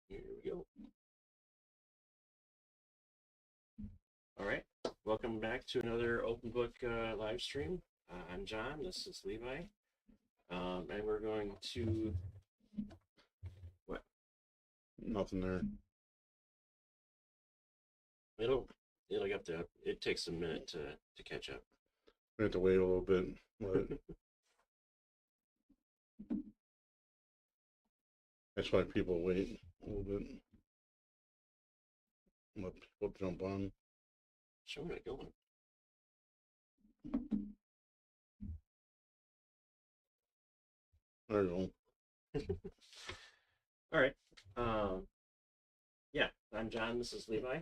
Here we go. All right. Welcome back to another open book live stream. I'm John. This is Levi. And we're going to what? Nothing there. It'll it'll get to. It takes a minute to catch up. We have to wait a little bit. But that's why people wait a little bit. Let people jump on. Showing it going. There you go. All right. Yeah, I'm John. This is Levi.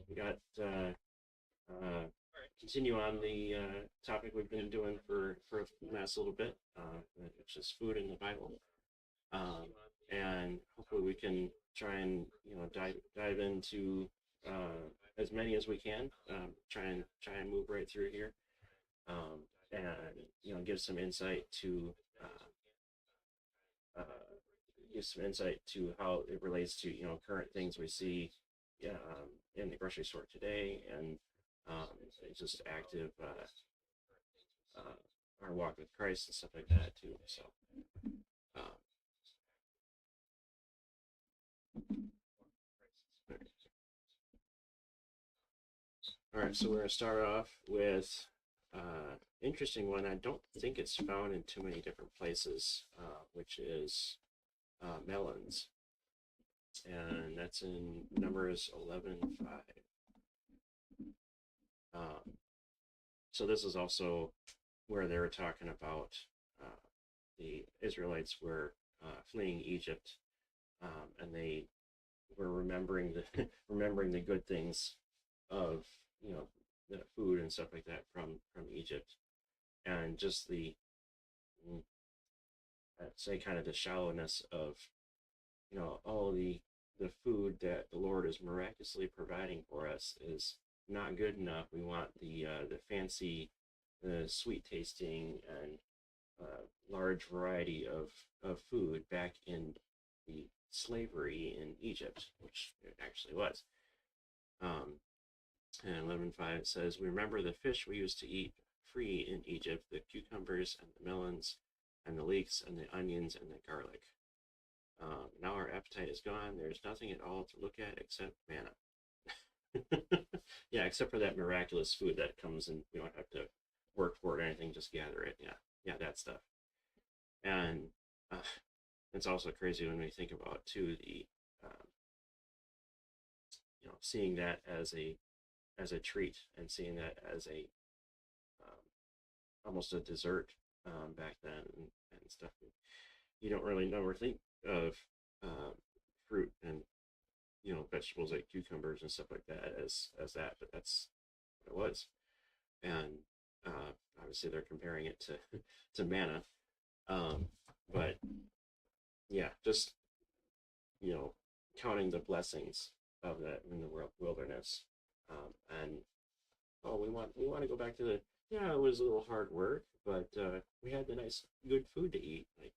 We got continue on the topic we've been doing for the last little bit, which is food in the Bible. And hopefully we can try and dive into as many as we can. Try and move right through here, and give some insight to how it relates to current things we see in the grocery store today, and just active our walk with Christ and stuff like that too. So. Um, All right, so we're going to start off with interesting one. I don't think it's found in too many different places, which is melons. And that's in Numbers 11:5. So this is also where they were talking about the Israelites were fleeing Egypt, and they were remembering the good things of the food and stuff like that from Egypt, and just the I'd say kind of the shallowness of all the food that the Lord is miraculously providing for us is not good enough. We want the fancy, sweet tasting and large variety of food back in the slavery in Egypt, which it actually was. And 11:5 it says, "We remember the fish we used to eat free in Egypt, the cucumbers and the melons and the leeks and the onions and the garlic. Now our appetite is gone. There's nothing at all to look at except manna." Yeah, except for that miraculous food that comes and we don't have to work for it or anything, just gather it. Yeah, that stuff. And it's also crazy when we think about too the seeing that as a treat, and seeing that as a almost a dessert back then, and stuff. You don't really know or think of fruit and vegetables like cucumbers and stuff like that as that, but that's what it was. And obviously they're comparing it to to manna, but yeah, just counting the blessings of that in the wilderness, and we want to go back to the, yeah, it was a little hard work, but we had the nice good food to eat, like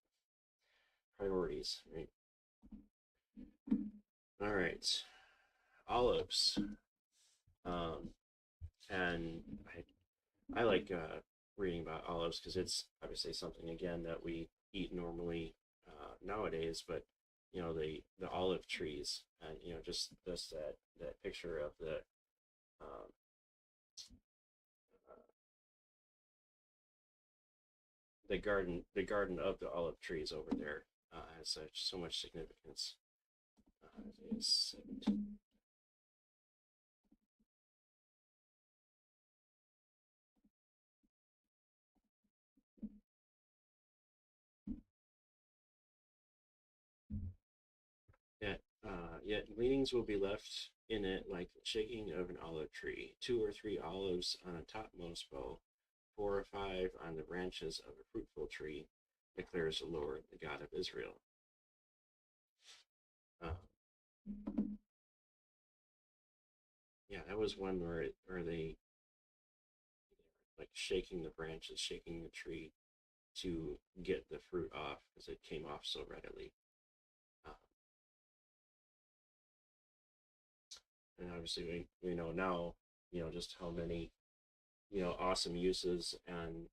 priorities, right? All right, olives. Um, and I like reading about olives because it's obviously something again that we eat normally nowadays, but the olive trees, and just that picture of um, uh, the garden of the olive trees over there has so much significance. Is 17. Yet leanings will be left in it like the shaking of an olive tree, 2 or 3 olives on a topmost bough, 4 or 5 on the branches of a fruitful tree, declares the Lord, the God of Israel. Uh, yeah, that was one where they like shaking the branches, shaking the tree to get the fruit off because it came off so readily. Uh, and obviously we know now, just how many, awesome uses and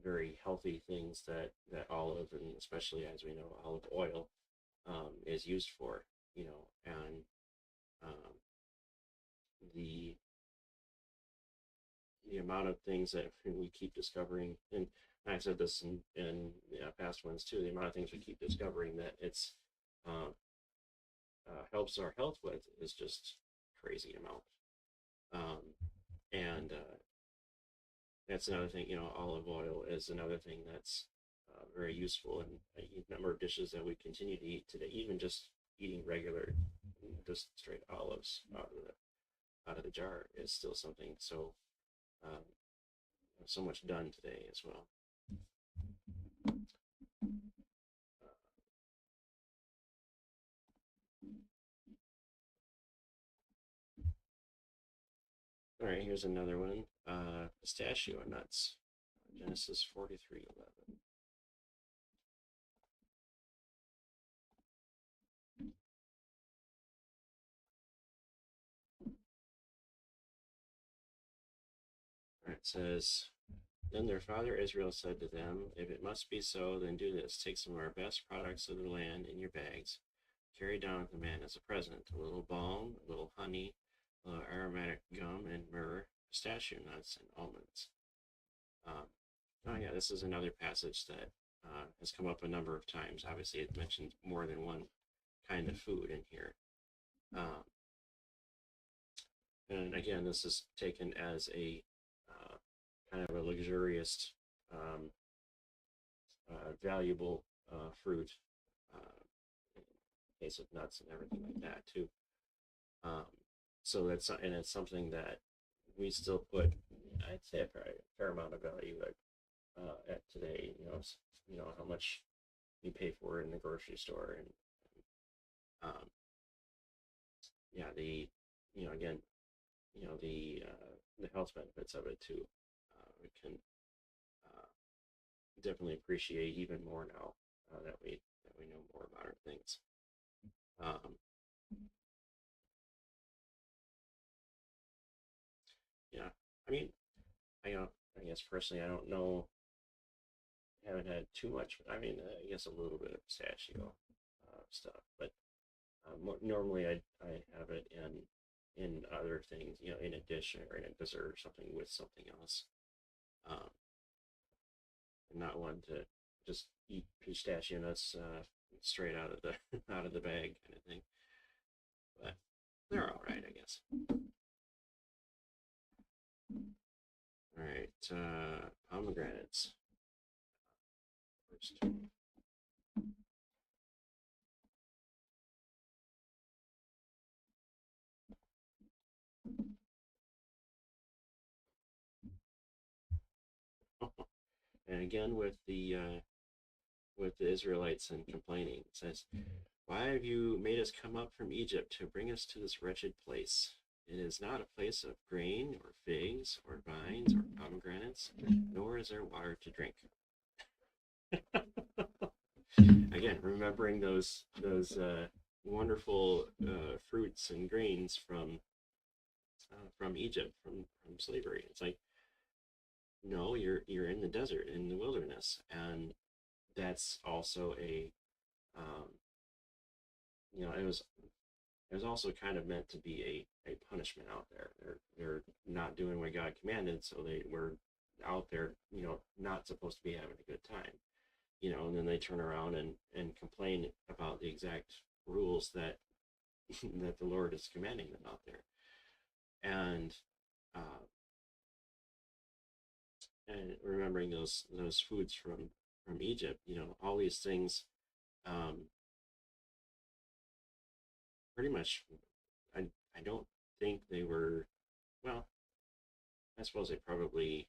very healthy things that olive, and especially as we know olive oil, is used for, and um, the the amount of things that we keep discovering, and I've said this in past ones too, the amount of things we keep discovering that it's uh, helps our health with is just crazy amount. And that's another thing. Olive oil is another thing that's very useful in a number of dishes that we continue to eat today. Even just eating regular, just straight olives out of the jar is still something um, so much done today as well. All right, here's another one. Pistachio nuts. Genesis 43:11. All right, it says, then their father Israel said to them, if it must be so, then do this. Take some of our best products of the land in your bags. Carry down to the man as a present a little balm, a little honey, a little aromatic gum, and myrrh, pistachio nuts, and almonds. Um, oh, yeah, this is another passage that has come up a number of times. Obviously, it mentions more than one kind of food in here. Um, and again, this is taken as a kind of a luxurious, um, valuable fruit, in case of nuts and everything like that too. Um, so it's something that we still put, I'd say, a fair amount of value at today. How much you pay for it in the grocery store, and um, yeah, again, the health benefits of it too. We can uh, definitely appreciate even more now that we know more about our things. Um, yeah, I mean, I guess personally, I don't know, haven't had too much. I mean, I guess a little bit of pistachio stuff, but normally I have it in other things, in a dish or in a dessert or something with something else. Um, I'm not one to just eat pistachio nuts straight out of the out of the bag kind of thing, but they're all right, I guess. All right, pomegranates first. And again with the Israelites and complaining, it says, "Why have you made us come up from Egypt to bring us to this wretched place? It is not a place of grain or figs or vines or pomegranates, nor is there water to drink." Again, remembering those wonderful fruits and grains from Egypt, from slavery. It's like, no, you're in the desert, in the wilderness, and that's also um, it was also kind of meant to be a punishment out there. They're not doing what God commanded, so they were out there, not supposed to be having a good time, and then they turn around and complain about the exact rules that that the Lord is commanding them out there. And uh, and remembering those foods from Egypt, all these things, um, pretty much, I I don't think they were, well, I suppose they probably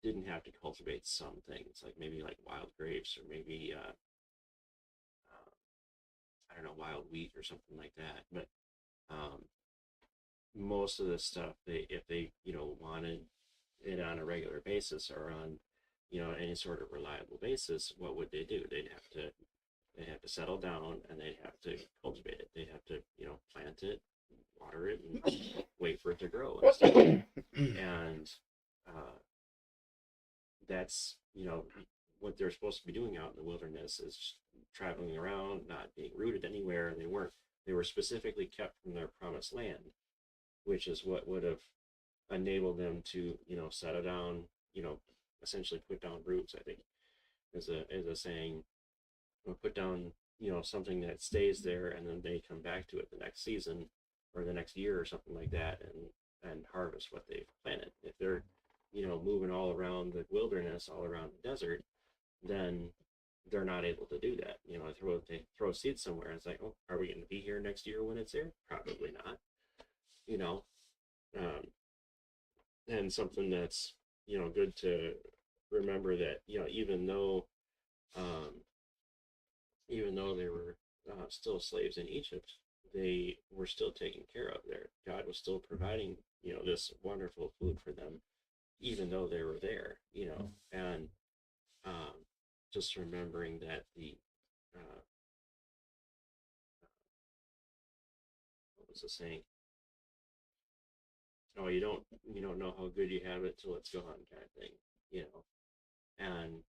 didn't have to cultivate some things, like maybe like wild grapes, or maybe I don't know, wild wheat or something like that. But um, most of the stuff, if they wanted it on a regular basis, or on any sort of reliable basis, what would they do? They'd have to settle down, and they'd have to cultivate it. They'd have to plant it, water it, And uh, that's, what they're supposed to be doing out in the wilderness is traveling around, not being rooted anywhere. They were specifically kept from their promised land, which is what would have enabled them to, settle down, essentially put down roots. I think is a saying, put down, something that stays there, and then they come back to it the next season or the next year or something like that, and harvest what they've planted. If they're, moving all around the wilderness, all around the desert, then they're not able to do that. They throw seeds somewhere, and it's like, oh, are we going to be here next year when it's there? Probably not. You know, um, and something that's, good to remember, that, um, even though they were still slaves in Egypt, they were still taken care of there. God was still providing, this wonderful food for them, even though they were there, and um, just remembering that uh, what was the saying? Oh, you don't know how good you have it till it's gone, kind of thing, you know. And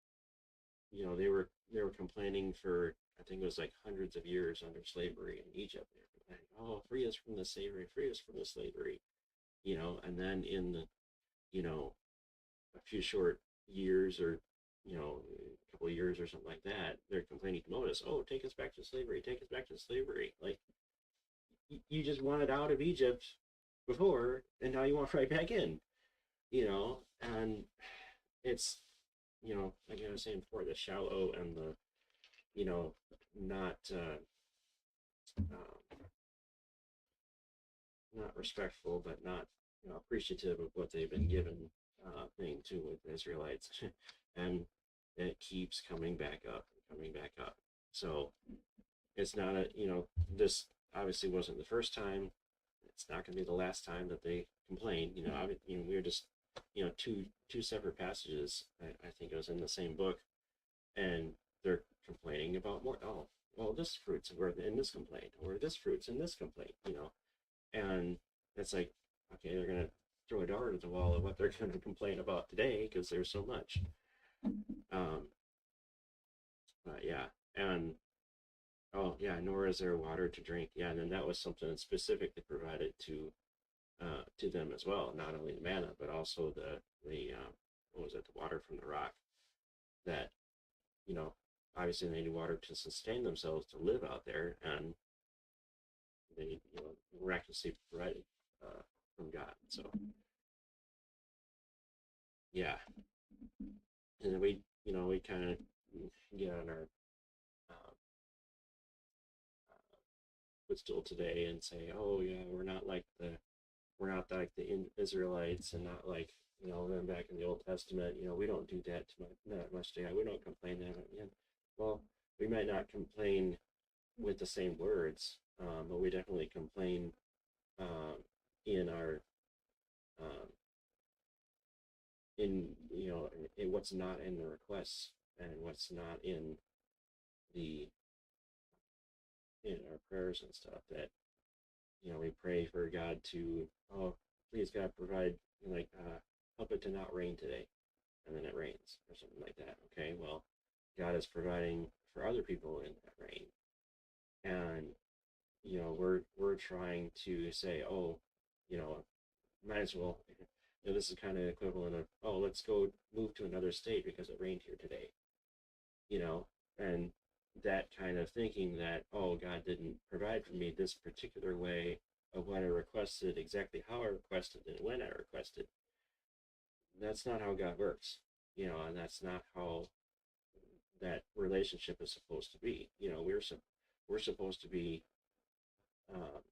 they were complaining for, I think it was like hundreds of years under slavery in Egypt. They were complaining, oh, free us from the slavery, free us from the slavery, and then in the, a few short years, or a couple of years or something like that, they're complaining to Moses, oh, take us back to slavery, take us back to slavery. Like, you just wanted out of Egypt before, and now you want right back in, and it's, like I was saying before, the shallow and the, not um, not respectful, but not, appreciative of what they've been given, thing too with the Israelites, and it keeps coming back up and coming back up. So it's not a, this obviously wasn't the first time. It's not going to be the last time that they complain. We were just, two separate passages. I think it was in the same book, and they're complaining about more. Oh, well, this fruit's in this complaint, or this fruit's in this complaint. And it's like, okay, they're gonna throw a dart at the wall of what they're going to complain about today, because there's so much. Um, but yeah, and oh yeah, nor is there water to drink. Yeah, and then that was something specifically provided to them as well. Not only the manna, but also the what was it? The water from the rock. That, you know, obviously they need water to sustain themselves, to live out there, and they, miraculously provided from God. So yeah, and then we kind of get on our uh, footstool today and say, oh yeah, we're not like the Israelites, and not like, them back in the Old Testament. We don't do that that much today. We don't complain that. Yeah. Well, we might not complain with the same words, but we definitely complain um, in our um, in what's not in the requests, and what's not the in our prayers and stuff, that we pray for God to, oh, please God, provide, like, help it to not rain today, and then it rains or something like that. Okay, well, God is providing for other people in that rain, and we're trying to say, oh, you know might as well, this is kind of equivalent of, oh, let's go move to another state because it rained here today, you know and that kind of thinking, that, oh, God didn't provide for me this particular way of what I requested, exactly how I requested, and when I requested. That's not how God works, and that's not how that relationship is supposed to be. We're supposed to be um,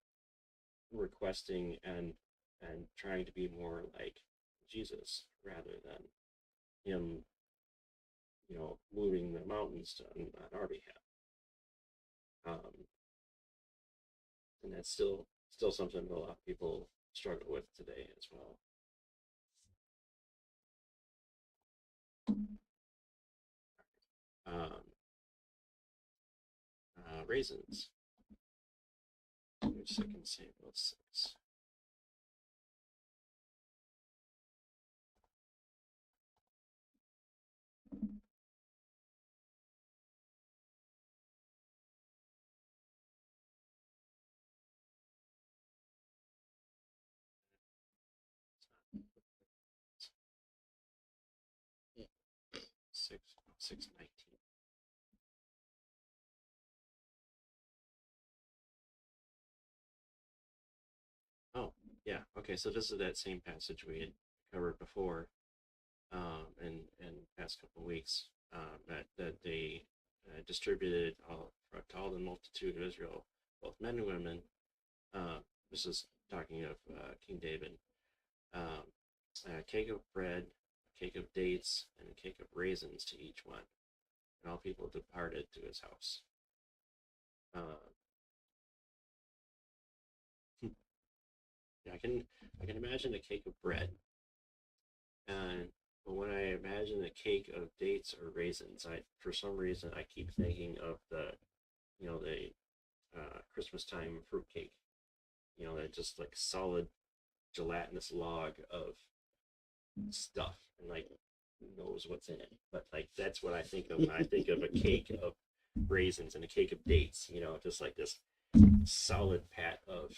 requesting and trying to be more like Jesus, rather than him, moving the mountains on our behalf. Um, and that's still something that a lot of people struggle with today as well. Um, Raisins. 2 Samuel 6. 6:19. Oh, yeah. Okay, so this is that same passage we had covered before, in past couple of weeks, that they distributed to all the multitude of Israel, both men and women. Uh, this is talking of King David. Um, a cake of bread, a cake of dates, and a cake of raisins to each one. And all people departed to his house. Uh, yeah, I can imagine a cake of bread, and but when I imagine a cake of dates or raisins, I for some reason I keep thinking of the Christmas time fruit cake. That just like solid gelatinous log of stuff, and like who knows what's in it. But like that's what I think of when I think of a cake of raisins and a cake of dates. Just like this solid pat of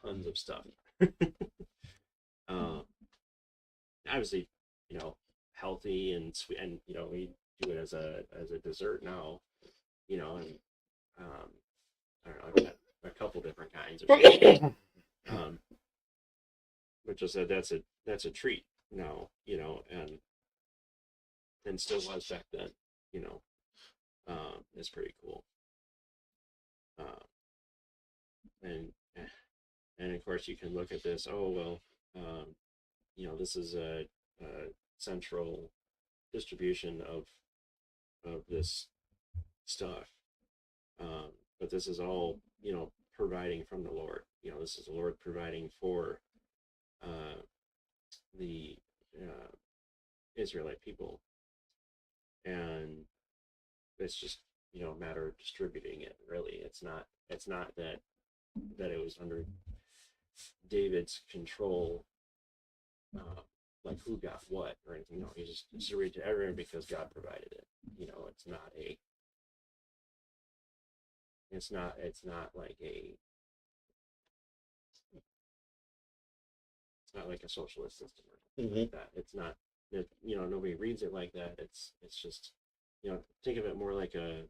tons of stuff. um, Obviously, healthy and sweet, and we do it as a dessert now. And um, I don't know, I've got a couple different kinds of um, but just that's a treat now, and still was back then. You know, it's pretty cool. Uh, and and of course you can look at this. Oh well, this is a central distribution of this stuff. But this is all providing from the Lord. This is the Lord providing for uh, the Israelite people, and it's just a matter of distributing it. Really, it's not that it was under David's control, uh, like who got what or anything. No, he just distributed to everyone because God provided it. It's not like a socialist system or something like that. It's not that nobody reads it like that. It's just think of it more like a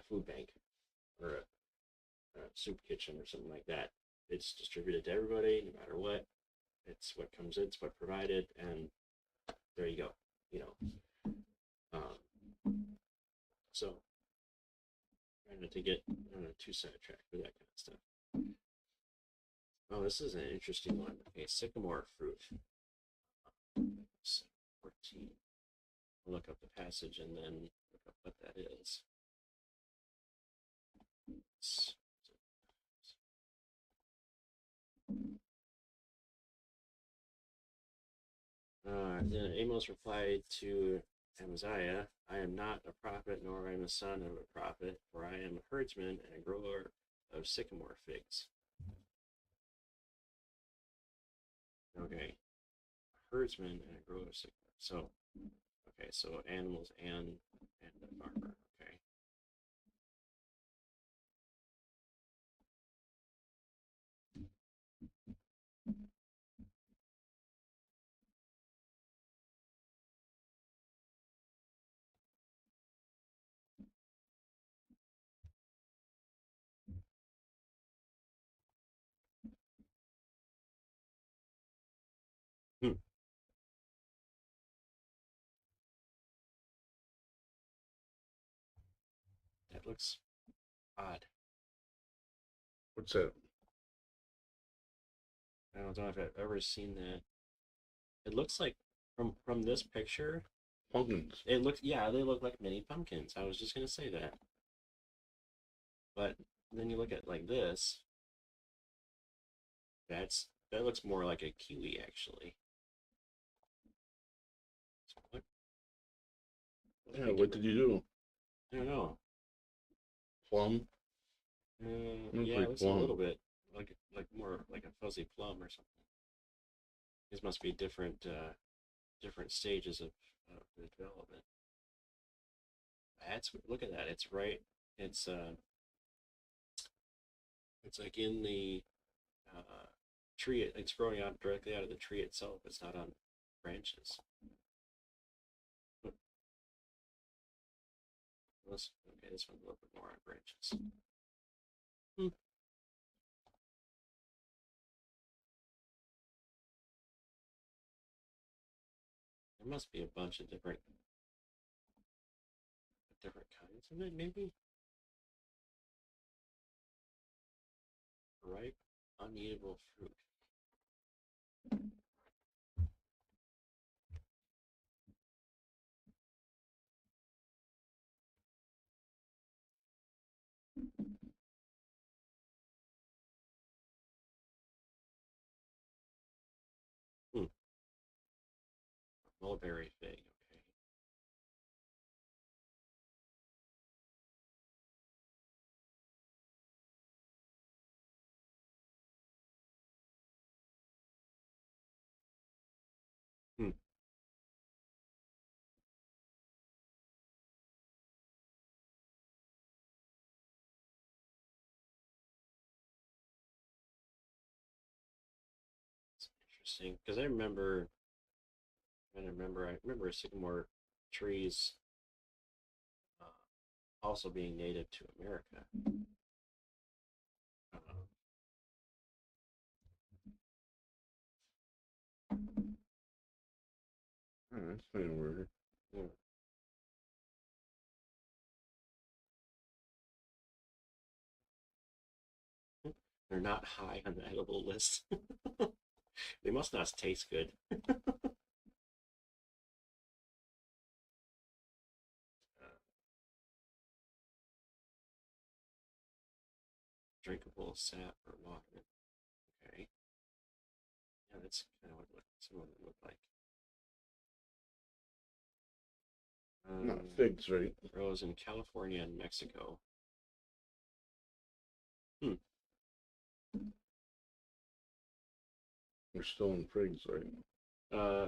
food bank or a soup kitchen or something like that. It's distributed to everybody no matter what. It's what comes in, it's what provided, and there you go. You know, so trying not to get too sidetracked with that kind of stuff. Oh, this is an interesting one. Okay, sycamore fruit. 14. I'll look up the passage and then look up what that is. Then Amos replied to Amaziah, I am not a prophet, nor am I a son of a prophet, for I am a herdsman and a grower of sycamore figs. Okay, a herdsman and a grower of sycamore. So, okay, so animals and a farmer. Okay. Hmm, that looks odd. What's that? I don't know if I've ever seen that. It looks like from this picture, Pumpkins. they look like mini pumpkins. I was just gonna say that. But then you look at like this, that looks more like a kiwi actually. So what Yeah, what did you do? I don't know. Plum? Looks Yeah, it like looks a plum. little bit like more like a fuzzy plum or something. These must be different stages of the development. That's look at that. It's right. It's it's like in the uh, tree. It's growing out directly out of the tree itself. It's not on branches. Okay, this one's a little bit more on branches. Hmm. There must be a bunch of different kinds of it, maybe? Ripe, uneatable fruit. Hmm. Mulberry fig, okay. Hmm. It's interesting because I remember sycamore trees also being native to America. Uh, Oh, that's kind of weird. yeah. They're not high on the edible list. They must not taste good. Uh, drinkable sap or water. Okay. Yeah, that's kind of what some of them look like. Not Um, figs, right? Grows in California and Mexico. Hmm. We're still in figs, right?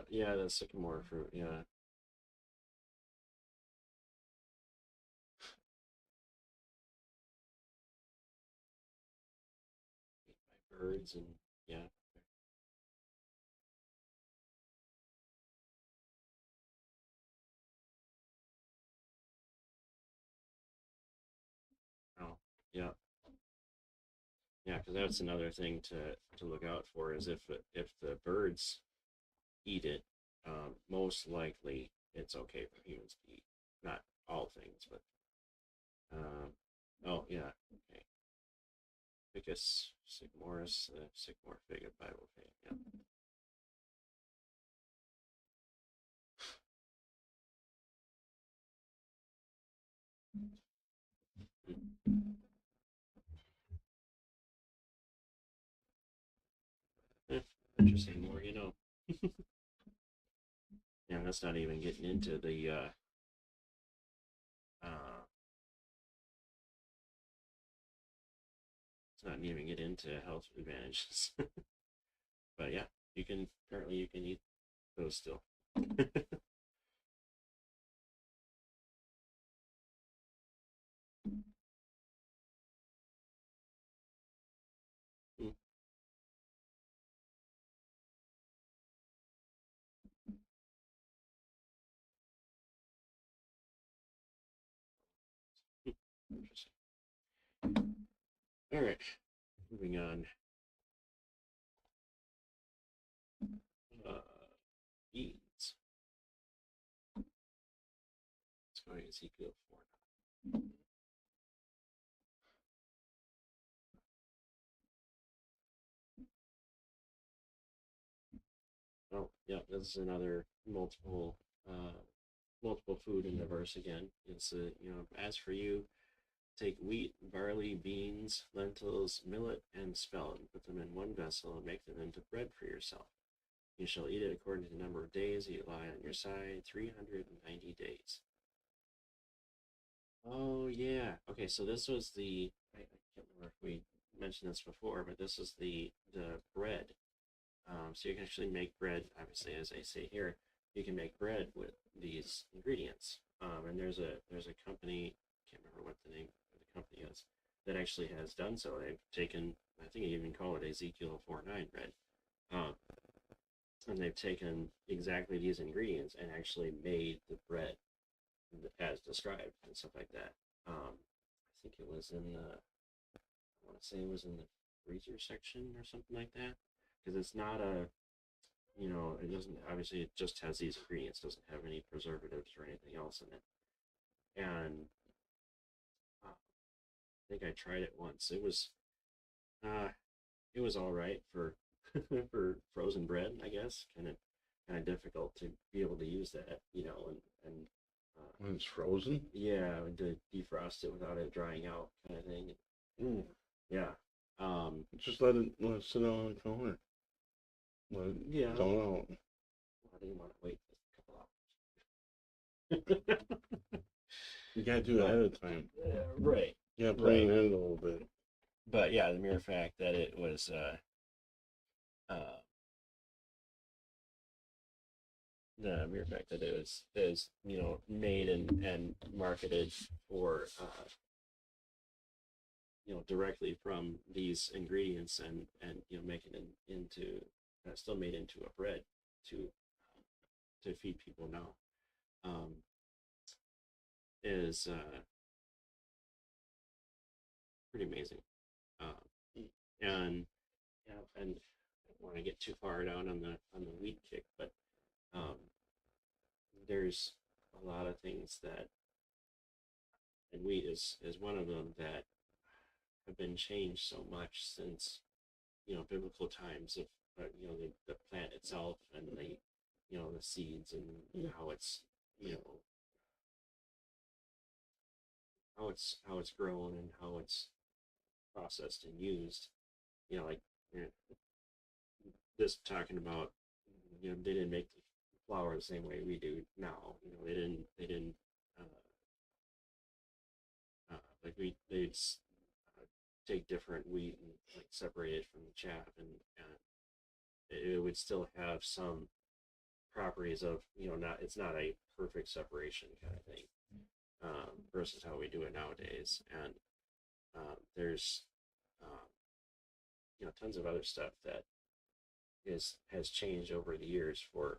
Yeah, the sycamore fruit. Yeah, eaten by birds and yeah. Oh, yeah, yeah. Because that's another thing to look out for is if the birds eat it, most likely it's okay for humans to eat. Not all things, but um, oh yeah, okay. Ficus sycamoris, sycamore fig of Bible fig. Yeah. Eh, interesting. More, you know. Yeah, that's not even getting into the uh, it's not even get into health advantages. But yeah, you can eat those still. Hmm, hmm, interesting. All right, moving on. Uh, beans. Let's go to Ezekiel 4. Oh, yeah, this is another multiple food in the verse again. It's as for you, take wheat, barley, beans, lentils, millet, and spelt, and put them in one vessel, and make them into bread for yourself. You shall eat it according to the number of days you lie on your side, 390 days. Oh, yeah. Okay, so this was I can't remember if we mentioned this before, but this is the bread. So you can actually make bread, obviously, as I say here, you can make bread with these ingredients. And there's a company, I can't remember what the name of the company is, that actually has done so. They've taken, I think they even call it Ezekiel 4:9 bread. Um, and they've taken exactly these ingredients and actually made the bread. as described and stuff like that. I think it was in the, I want to say it was in the freezer section or something like that, because it's not a, it doesn't, obviously it just has these ingredients, doesn't have any preservatives or anything else in it. And I think I tried it once. Uh, it was all right for for frozen bread, I guess. Kind of difficult to be able to use that, and When it's frozen? yeah, to defrost it without it drying out, kind of thing. Mm. Yeah. Just let it sit out on the counter. Let it Yeah. thaw out. I didn't want to wait a couple hours. You gotta do it ahead of time. Right. You gotta plan ahead a little bit. But yeah, the mere fact that it was the mere fact that it was is made and marketed for directly from these ingredients and making it into still made into a bread to feed people now is pretty amazing. And and I don't want to get too far down on the wheat kick, but um, there's a lot of things that, and wheat is one of them, that have been changed so much since biblical times of the plant itself and the seeds and how it's you know how it's grown and how it's processed and used. Like this talking about they didn't make the flour the same way we do now. They didn't uh, like they'd take different wheat and like separate it from the chaff, and it would still have some properties of not it's not a perfect separation kind of thing, versus how we do it nowadays. And there's tons of other stuff that has changed over the years for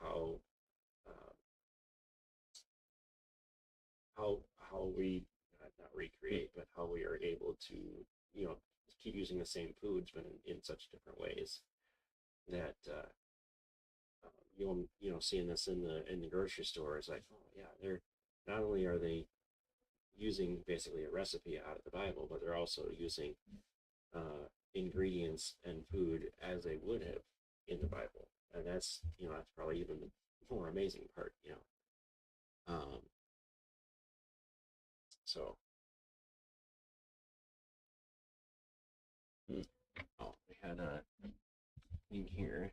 how uh, how we not recreate, but how we are able to keep using the same foods but in such different ways that you'll seeing this in the grocery store is like, oh yeah, they're not only are they using basically a recipe out of the Bible, but they're also using ingredients and food as they would have in the Bible, and that's probably even the more amazing part. So oh, we had a thing here.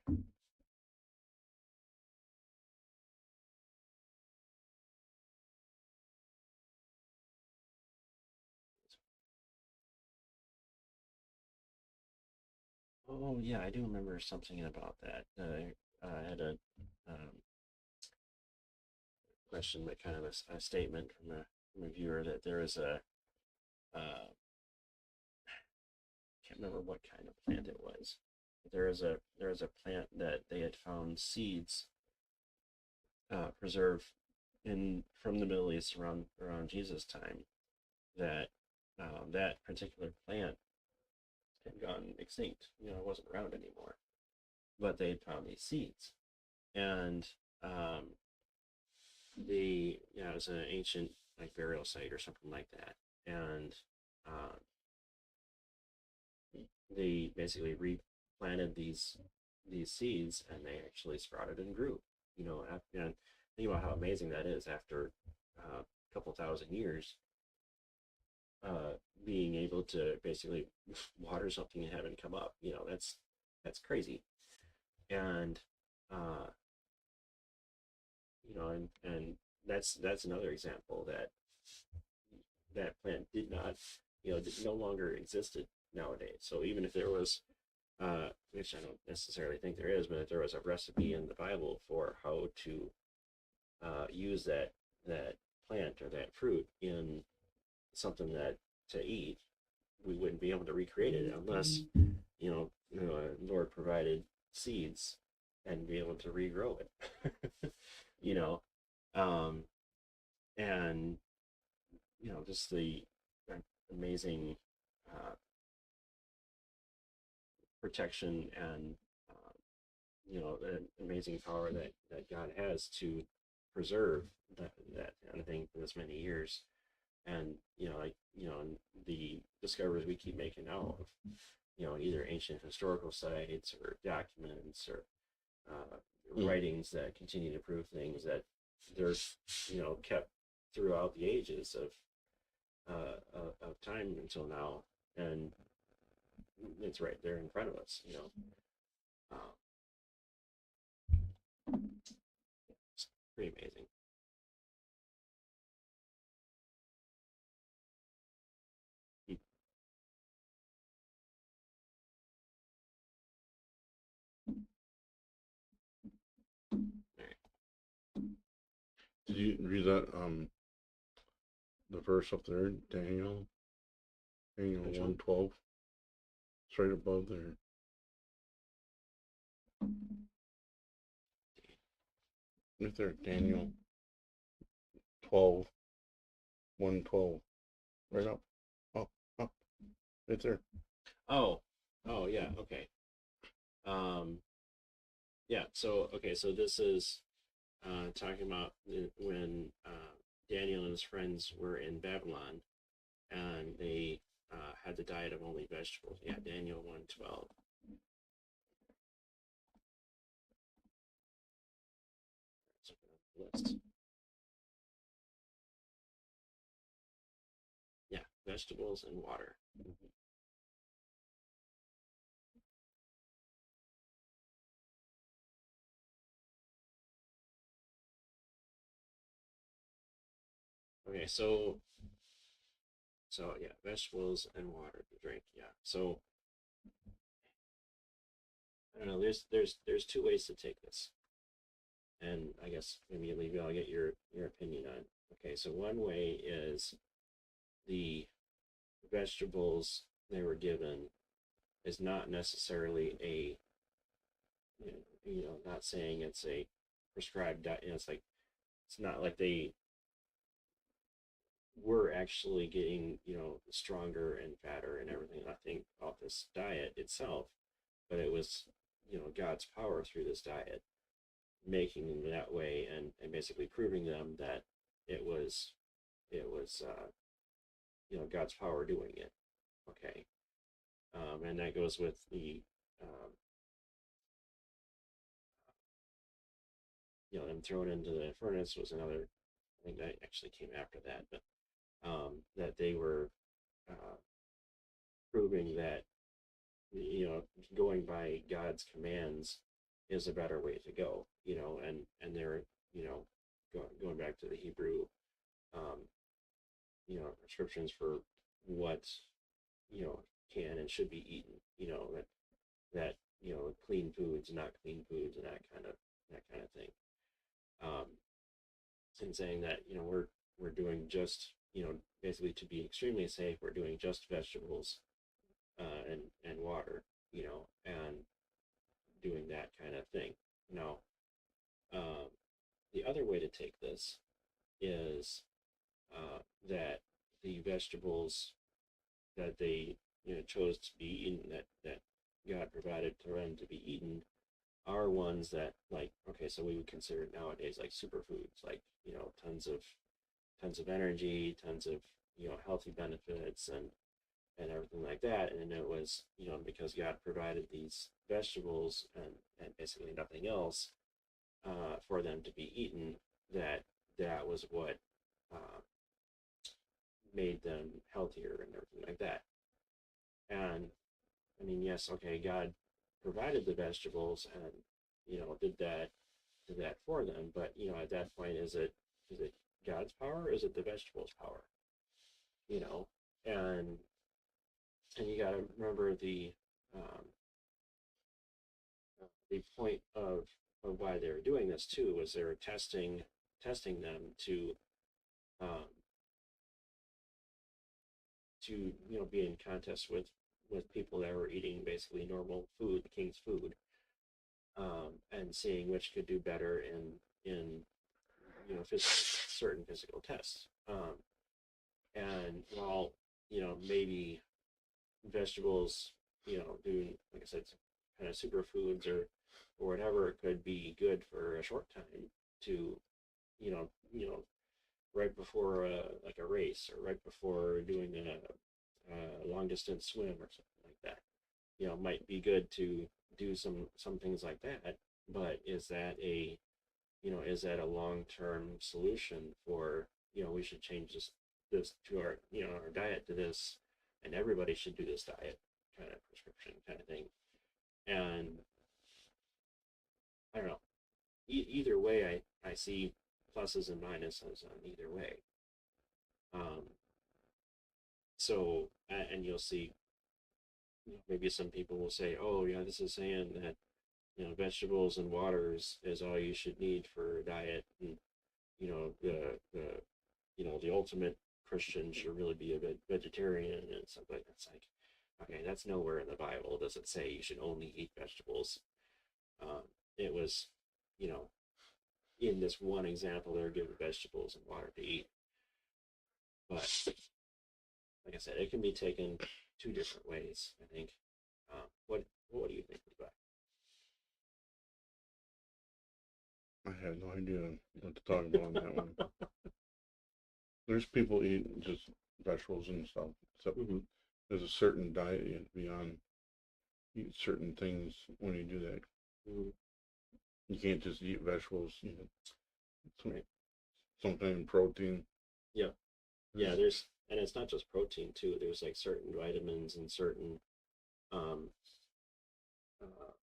Oh yeah, I do remember something about that. I had a question, but kind of a statement from a viewer that there is a can't remember what kind of plant it was. But there is a plant that they had found seeds preserved in from the Middle East around Jesus' time. That that particular plant had gone extinct. It wasn't around anymore. But they had found these seeds, and it was an ancient like burial site or something like that, and uh, they basically replanted these seeds, and they actually sprouted and grew. And think about how amazing that is after a couple thousand years, being able to basically water something and have it come up. That's crazy, and uh, and that's another example that that plant did not, no longer existed nowadays. So even if there was, which I don't necessarily think there is, but if there was a recipe in the Bible for how to use that plant or that fruit in something that to eat, we wouldn't be able to recreate it unless Lord provided seeds and be able to regrow it. you know, um, and just the amazing uh, protection and the amazing power that God has to preserve that kind of thing for this many years. And the discoveries we keep making now of either ancient historical sites or documents or writings that continue to prove things that they're kept throughout the ages of time until now, and it's right there in front of us. Uh, it's pretty amazing. Did you read that the verse up there, Daniel Which one? 1:12? It's right above there. Right there, Daniel 12, 1:12. Right up, up, up. Right there. Oh, yeah, okay. Um, yeah, so okay, so this is talking about when Daniel and his friends were in Babylon, and they had the diet of only vegetables. Yeah, Daniel 1:12. List. Yeah, vegetables and water. Mm-hmm. Okay, so yeah, vegetables and water to drink. Yeah, so I don't know. There's two ways to take this, and I guess maybe I'll get your opinion on. Okay, so one way is the vegetables they were given is not necessarily a not saying it's a prescribed diet. It's like it's not like they were actually getting stronger and fatter and everything. I think off this diet itself, but it was God's power through this diet making them that way, and basically proving them that it was God's power doing it. Okay, and that goes with the them thrown into the furnace was another. I think that actually came after that, but that they were uh, proving that going by God's commands is a better way to go. And they're going back to the Hebrew um, prescriptions for what you know can and should be eaten. That clean foods, not clean foods, and that kind of thing. Um, and saying that we're doing just basically to be extremely safe, we're doing just vegetables and water, and doing that kind of thing. Now, um, the other way to take this is that the vegetables that they chose to be eaten, that God provided for them to be eaten, are ones that, like, okay, so we would consider nowadays like superfoods, like tons of energy, tons of healthy benefits, and everything like that. And it was because God provided these vegetables and basically nothing else for them to be eaten, that was what uh, made them healthier and everything like that. And I mean, yes, okay, God provided the vegetables and did that for them, but at that point, is it God's power, or is it the vegetables' power? You know, and you got to remember um, the point of why they were doing this too was they were testing them um, to be in contest with people that were eating basically normal food, the king's food, and seeing which could do better in physical certain physical tests. And while, maybe vegetables, doing, like I said, kind of superfoods or whatever could be good for a short time to, right before like a race or right before doing a long distance swim or something like that. Might be good to do some things like that. But is that a long term solution for, we should change this to our diet to this, and everybody should do this diet kind of prescription kind of thing. And I don't know. Either way, I see pluses and minuses on either way. Um, and you'll see, maybe some people will say, "Oh, yeah, this is saying that vegetables and water is all you should need for a diet, and the ultimate Christian should really be a vegetarian and stuff like that." It's like, okay, that's nowhere in the Bible does it say you should only eat vegetables. It was, you know, in this one example, they're given vegetables and water to eat. But like I said, it can be taken two different ways, I think. What do you think, Levi? I have no idea what to talk about on that one. There's people eat just vegetables and stuff. So there's a certain diet you have to be on. Eat certain things when you do that. You can't just eat vegetables. Right. Some kind of protein. Yeah, and it's not just protein too. There's like certain vitamins and certain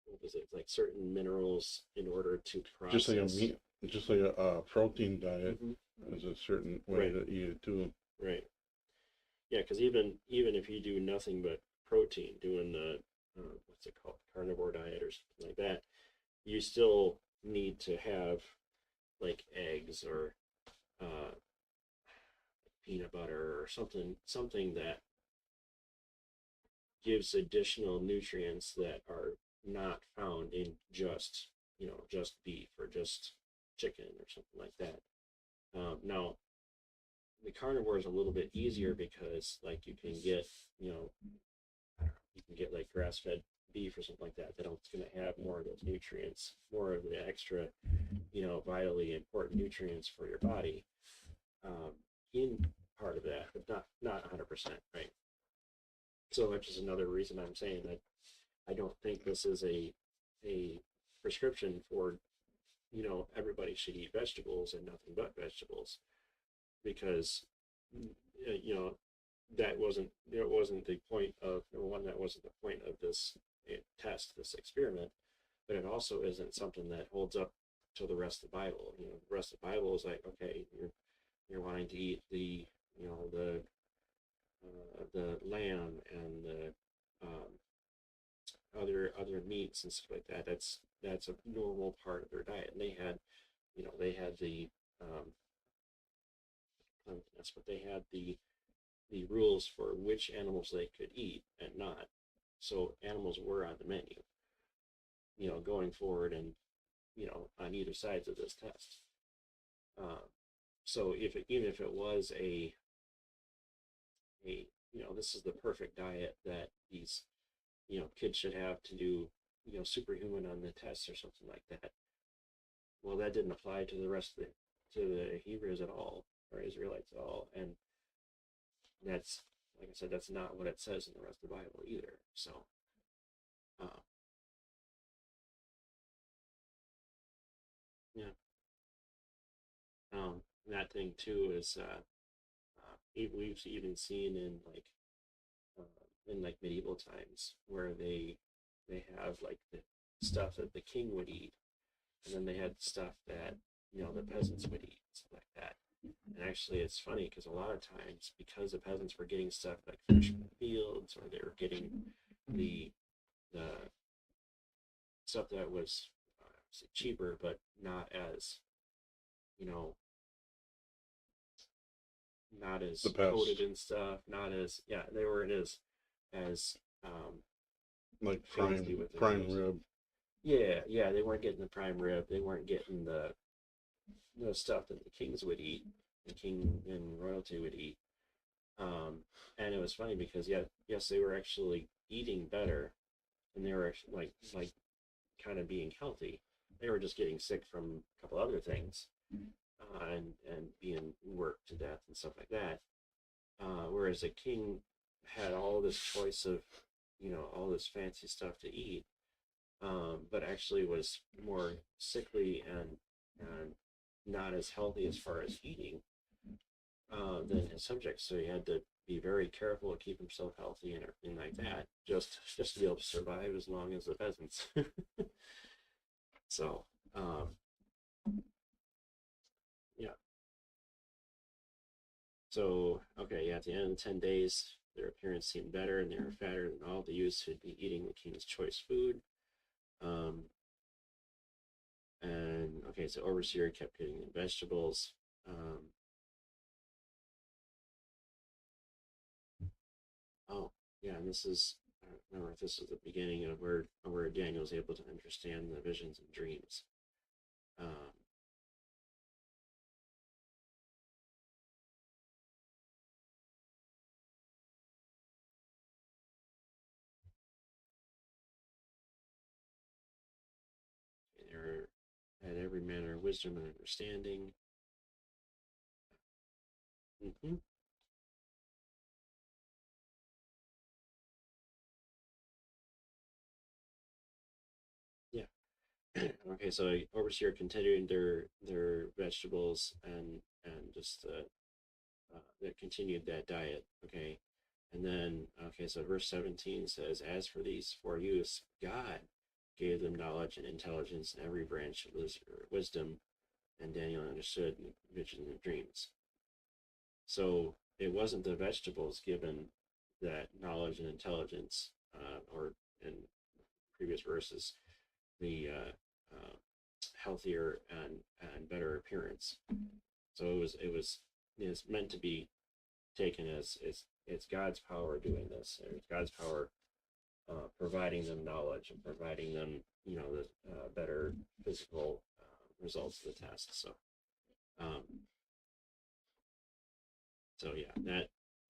what was it, like certain minerals in order to process. Just like a protein diet is a certain way to eat it too. Right. Yeah, because even if you do nothing but protein, doing the what's it called, carnivore diet or something like that, you still need to have like eggs or peanut butter or something that gives additional nutrients that are not found in just beef or just chicken or something like that. Now the carnivore is a little bit easier because like you can get like grass-fed beef or something like that that's going to have more of those nutrients, more of the extra vitally important nutrients for your body in part of that, but not 100%, right? So which is another reason I'm saying that I don't think this is a prescription for everybody should eat vegetables and nothing but vegetables, because that wasn't the point of, number one, that wasn't the point of this this experiment, but it also isn't something that holds up to the rest of the Bible. The rest of the Bible is like, okay, you're wanting to eat the lamb and the other meats and stuff like that. That's a normal part of their diet, and they had the cleanliness, but they had the rules for which animals they could eat and not. So animals were on the menu, going forward, and on either sides of this test. So even if it was a this is the perfect diet that these kids should have to do superhuman on the test or something like that, well, that didn't apply to the rest of the Hebrews at all, or Israelites at all, and that's, like I said, that's not what it says in the rest of the Bible either. So yeah. That thing too is we've even seen in like medieval times where they have like the stuff that the king would eat, and then they had stuff that the peasants would eat, stuff like that. And actually, it's funny because a lot of times, because the peasants were getting stuff like fresh from the fields, or they were getting the stuff that was cheaper, but not as not as coated in stuff, not as they weren't as like prime rib. Yeah, they weren't getting the prime rib. They weren't getting the stuff that the kings would eat. the king and royalty would eat. And it was funny because yes, they were actually eating better, and they were like kind of being healthy. They were just getting sick from a couple other things, and being worked to death and stuff like that. Whereas the king had all this choice of, all this fancy stuff to eat, but actually was more sickly and not as healthy as far as eating than his subjects. So he had to be very careful to keep himself healthy and everything like that, just to be able to survive as long as the peasants. So, yeah. So, okay, yeah, at the end of the 10 days, their appearance seemed better, and they were fatter than all the youths who'd be eating the king's choice food. Um, and, okay, so overseer kept getting them vegetables. Oh, yeah, and this is, I don't remember if this is the beginning of where Daniel was able to understand the visions and dreams. Um, they had every manner of wisdom and understanding. Mm-hmm. Yeah. Okay, so overseer continuing their vegetables and just that continued that diet. Okay, and then okay, so verse 17 says, "As for these four youths, God gave them knowledge and intelligence in every branch of wisdom, and Daniel understood visions and dreams." So it wasn't the vegetables given that knowledge and intelligence, or in previous verses, the healthier and better appearance. So it's meant to be taken as it's God's power doing this. And it's God's power providing them knowledge and providing them the better physical results of the test. Um, so yeah,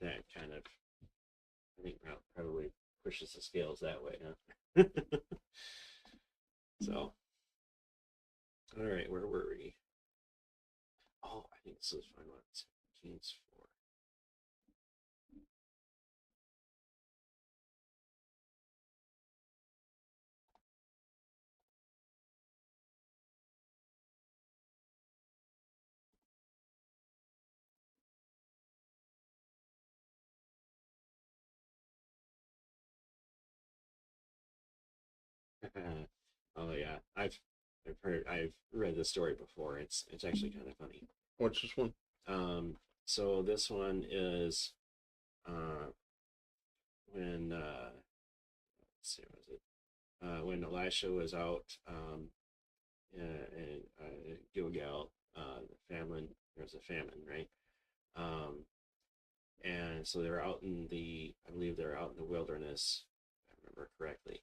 that kind of I think probably pushes the scales that way, huh? So all right, where were we? Oh, I think this is final Kings 4. Oh yeah, I've read the story before. It's actually kind of funny. What's this one? So this one is when let's see, what was it? When Elisha was out in Gilgal, the famine. There was a famine, right? Um, and so they're out in I believe they're out in the wilderness, if I remember correctly.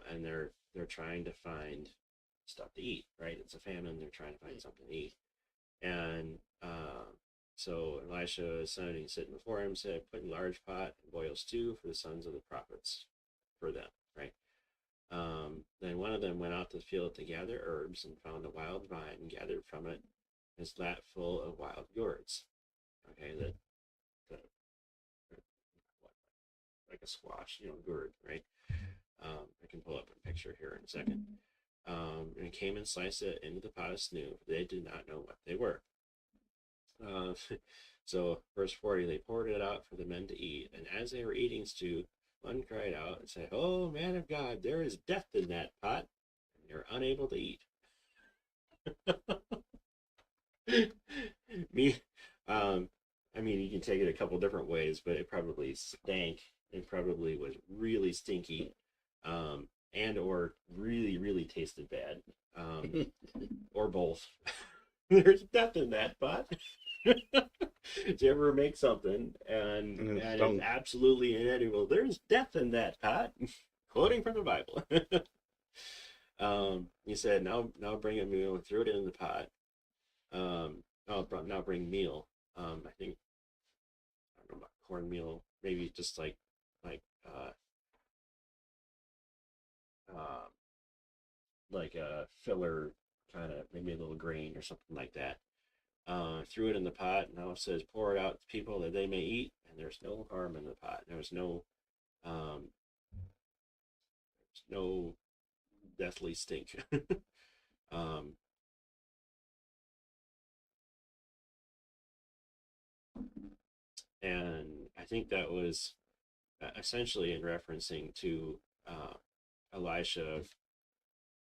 And they're trying to find stuff to eat, right? It's a famine. They're trying to find something to eat, and so Elisha is sitting before him, said, "Put in a large pot and boil stew for the sons of the prophets, for them." Right. Then one of them went out to the field to gather herbs and found a wild vine and gathered from it his lat full of wild gourds. Okay, the like a squash, gourd, right? I can pull up a picture here in a second. And came and sliced it into the pot of stew. They did not know what they were. Uh, so, verse 40, they poured it out for the men to eat. And as they were eating stew, one cried out and said, "Oh, man of God, there is death in that pot." And they're unable to eat. Me, I mean, you can take it a couple different ways, but it probably stank. It probably was really stinky, and or really, really tasted bad, or both. There's death in that pot. Did you ever make something and it's absolutely inedible? There's death in that pot. Quoting from the Bible. He said, "Now bring it, and threw it in the pot." now bring meal. I think I don't know about cornmeal. Maybe just like uh, like a filler kind of maybe a little grain or something like that. Threw it in the pot. Now it says pour it out to people that they may eat, and there's no harm in the pot. Um, there's no deathly stink. um, and I think that was essentially in referencing to Elisha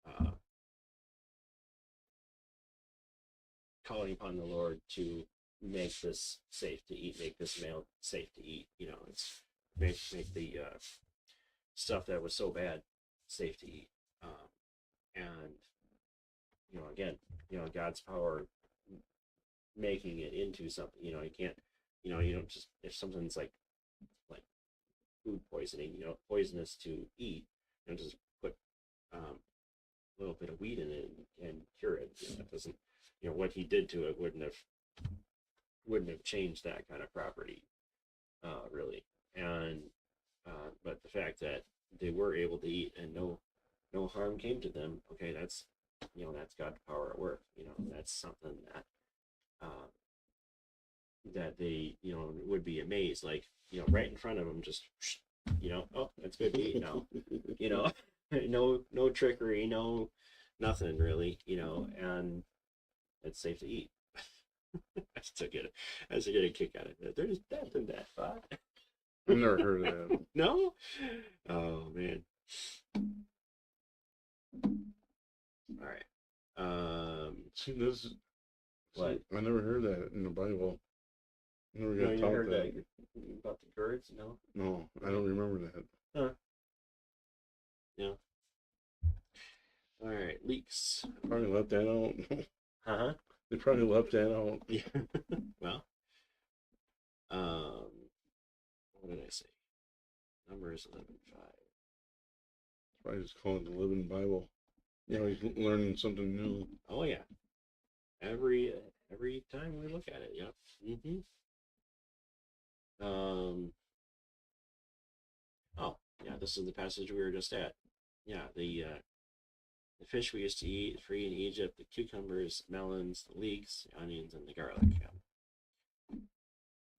uh, calling upon the Lord to make this safe to eat, make this meal safe to eat. It's make the stuff that was so bad safe to eat. And again, God's power making it into something. You can't. You don't just if something's like food poisoning, poisonous to eat, just put a little bit of wheat in it and cure it. That doesn't. What he did to it wouldn't have changed that kind of property, really. And but the fact that they were able to eat and no harm came to them, okay, that's God's power at work. That's something that uh, that they would be amazed, like right in front of them, just oh, that's good to eat now. you know no trickery, no nothing really, and it's safe to eat. I still get a kick out of it. There's death in that thought. I've never heard of that. No? Oh man. All right. See, this. What? I never heard that in the Bible. I never No, got you taught heard that. about the girds? No. No, I don't remember that. Huh. Yeah. All right. Leaks. Probably left that out. Huh? They probably left that out. Yeah. Well. What did I say? Numbers 11:5. Probably just call it the Living Bible. He's learning something new. Oh yeah. Every time we look at it, yep. Oh yeah, this is the passage we were just at. Yeah, the fish we used to eat free in Egypt, the cucumbers, melons, the leeks, the onions, and the garlic.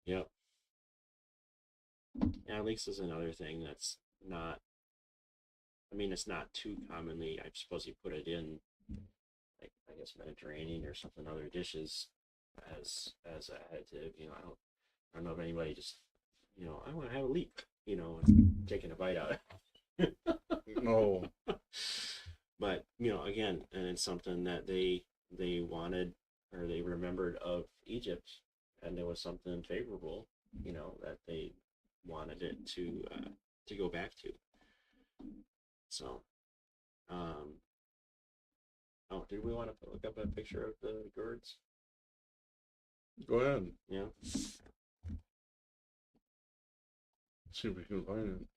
Yep. Yeah, leeks is another thing that's not. I mean, it's not too commonly. I suppose you put it in, like I guess Mediterranean or something, other dishes, as a additive. I don't know if anybody just, I want to have a leek, and taking a bite out. No. But again, and it's something that they wanted or they remembered of Egypt, and there was something favorable, that they wanted it to go back to. So, oh, did we want to look up a picture of the gourds? Go ahead. Yeah. See if we can find it.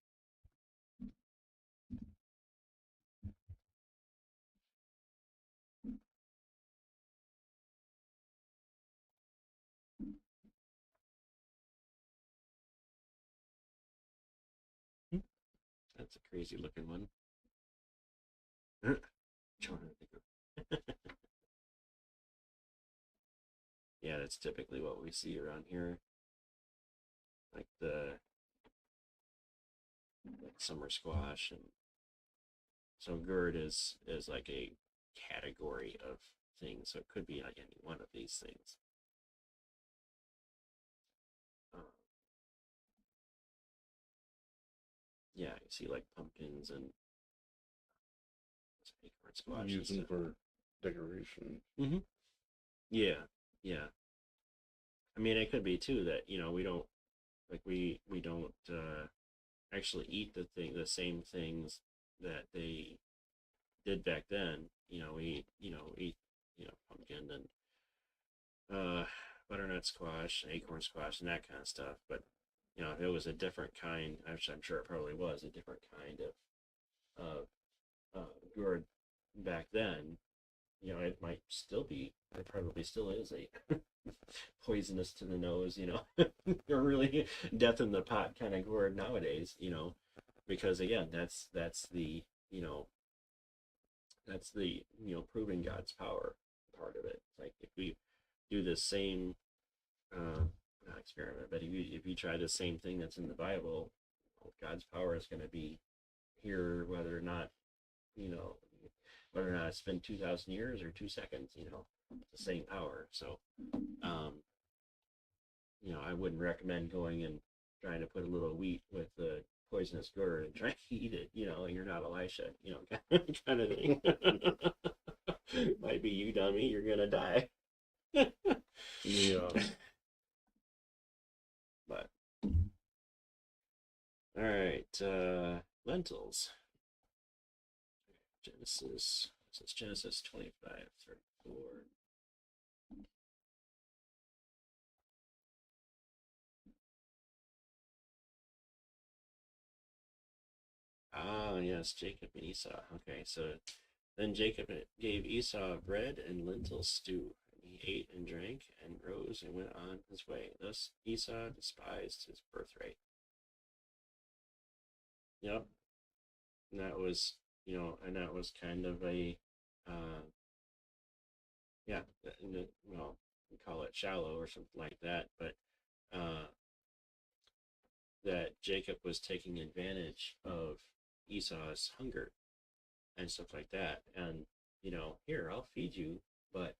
That's a crazy looking one. Trying to think of. Yeah, that's typically what we see around here. Like summer squash, and so gourd is like a category of things, so it could be like any one of these things. Yeah, you see like pumpkins and acorn squash. Use them for decoration. Yeah, yeah. I mean, it could be too that we don't we don't actually eat the same things that they did back then. We eat pumpkin and butternut squash, acorn squash, and that kind of stuff. But if it was a different kind, I'm sure it probably was a different kind of gourd back then. it might still be, it probably still is a poisonous to the nose, or really death in the pot kind of gourd nowadays, because again, that's the, proving God's power part of it. Like if we do the same, not experiment, but if you try the same thing that's in the Bible, God's power is going to be here, whether or not, it's been 2,000 years or 2 seconds, it's the same power. So, I wouldn't recommend going and trying to put a little wheat with the poisonous gourd and try to eat it, you're not Elisha, kind of thing. Might be you, dummy, you're going to die. Yeah. But, all right, lentils. Genesis 25:34. Ah, yes, Jacob and Esau. Okay, so then Jacob gave Esau bread and lentil stew, and he ate and drank and rose and went on his way. Thus Esau despised his birthright. Yep, and that was, kind of a, yeah, well, we call it shallow or something like that, but that Jacob was taking advantage of Esau's hunger and stuff like that. And, here, I'll feed you, but,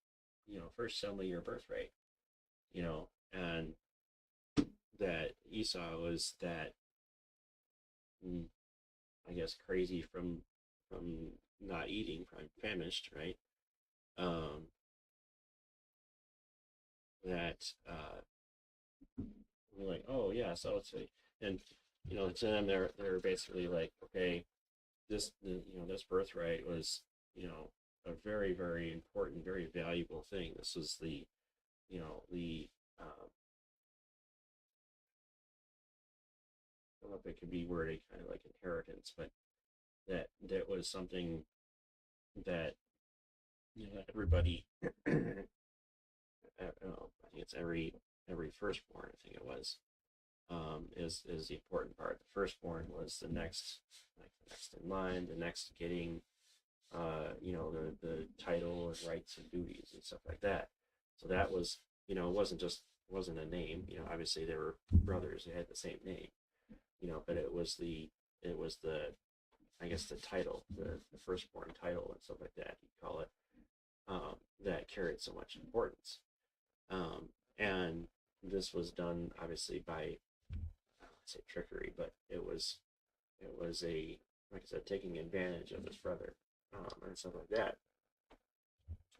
first sell me your birthright, and that Esau was that, I guess, crazy from not eating, from famished, right? That we're like, oh yeah, so it's and to them they're basically like, okay, this birthright was, a very, very important, very valuable thing. This was the, the I don't know if it could be worded kind of like inheritance, but that was something that, everybody, I don't know, I think it's every firstborn, I think it was, is the important part. The firstborn was the next, like the next in line, the next getting, the title and rights and duties and stuff like that. So that was, wasn't a name. Obviously they were brothers; they had the same name. But it was the, I guess, the title, the firstborn title and stuff like that. You call it, that carried so much importance. And this was done obviously by, I don't want to say trickery, but it was a, like I said, taking advantage of his brother, and stuff like that.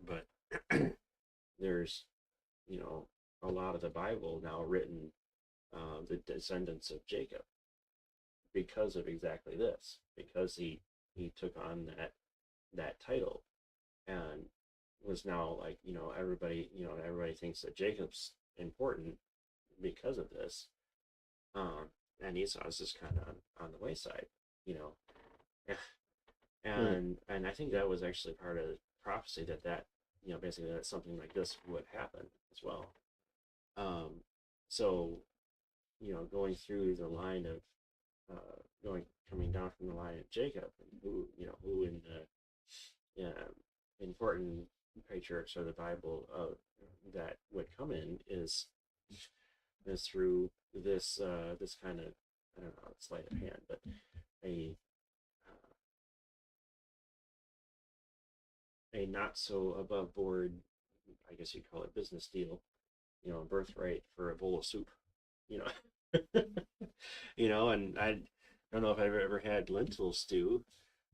But there's, a lot of the Bible now written, the descendants of Jacob, because of exactly this, because he took on that title, and was now like, everybody thinks that Jacob's important because of this, and Esau's just kind of on the wayside, you know. And I think that was actually part of the prophecy that basically that something like this would happen as well. So going through the line of coming down from the line of Jacob, and who in the important patriarchs of the Bible that would come in is through this this kind of, I don't know, sleight of hand, but a not so above board, I guess you'd call it, business deal, birthright for a bowl of soup, you know. And I don't know if I've ever had lentil stew,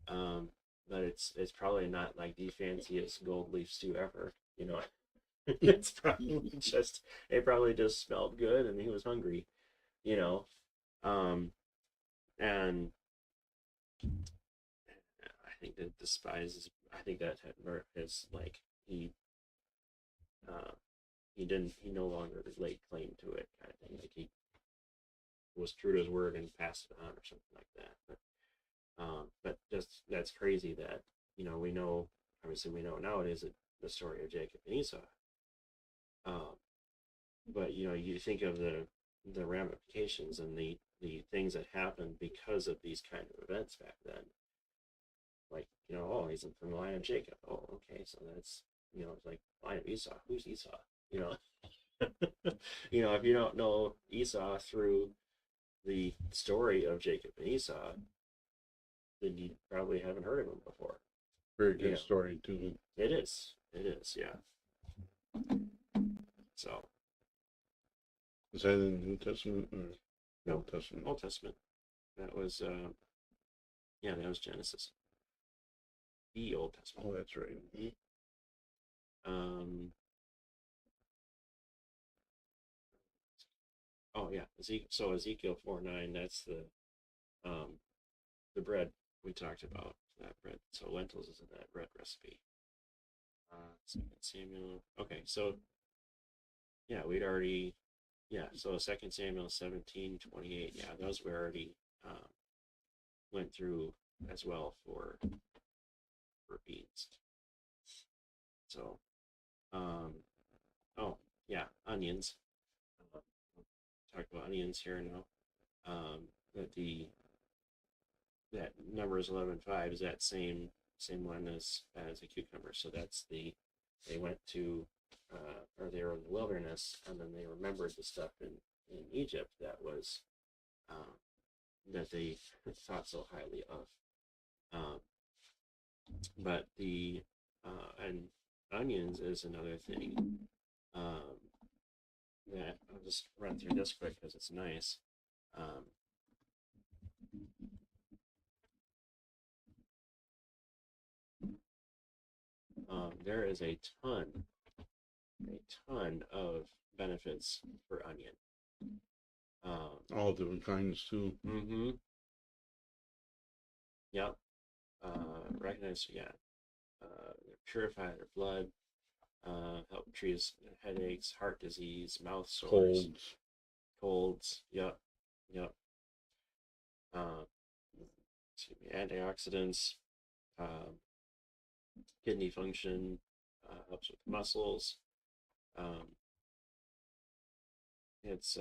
but it's probably not like the fanciest gold leaf stew ever, It's probably just, it probably just smelled good and he was hungry, you know. And I think that despises, I think that is like uh, he no longer laid claim to it, kind of thing. Like he was true to his word and passed it on or something like that. But just, that's crazy that, we know obviously we know nowadays the story of Jacob and Esau. Um, but you think of the ramifications and the things that happened because of these kind of events back then. Like, oh, he's from the line of Jacob. Oh, okay, so that's it's like line of Esau. Who's Esau? You know, if you don't know Esau through the story of Jacob and Esau, then you probably haven't heard of him before. Very good story too. It is. It is. Yeah. So. Is that in the New Testament or No, Old Testament? Old Testament. That was that was Genesis. The Old Testament. Oh, that's right. Um. Oh yeah, Ezekiel 4:9. That's the bread we talked about. That bread. So lentils is in that bread recipe. 2 Samuel. Okay, so yeah, we'd already. Yeah, so 2 Samuel 17:28. Yeah, those we already went through as well for beans. So, oh yeah, onions. Talk about onions here now. That that Numbers 11:5 is that same one as a cucumber. So that's they went to or they were in the wilderness, and then they remembered the stuff in Egypt that was that they thought so highly of. But the and onions is another thing that I'll just run through this quick because it's nice. There is a ton of benefits for onion. All different kinds too. Mm-hmm. Yep. Recognize, yeah. Purify their blood. Help treat headaches, heart disease, mouth sores, colds. Yep. Antioxidants, kidney function, helps with muscles. It's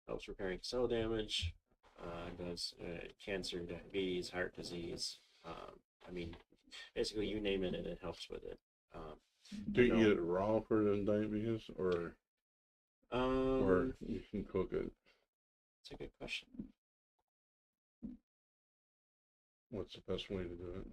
helps repairing cell damage. Does cancer, diabetes, heart disease. I mean, basically you name it, and it helps with it. Do you eat it raw for the diabetes, or you can cook it? That's a good question. What's the best way to do it?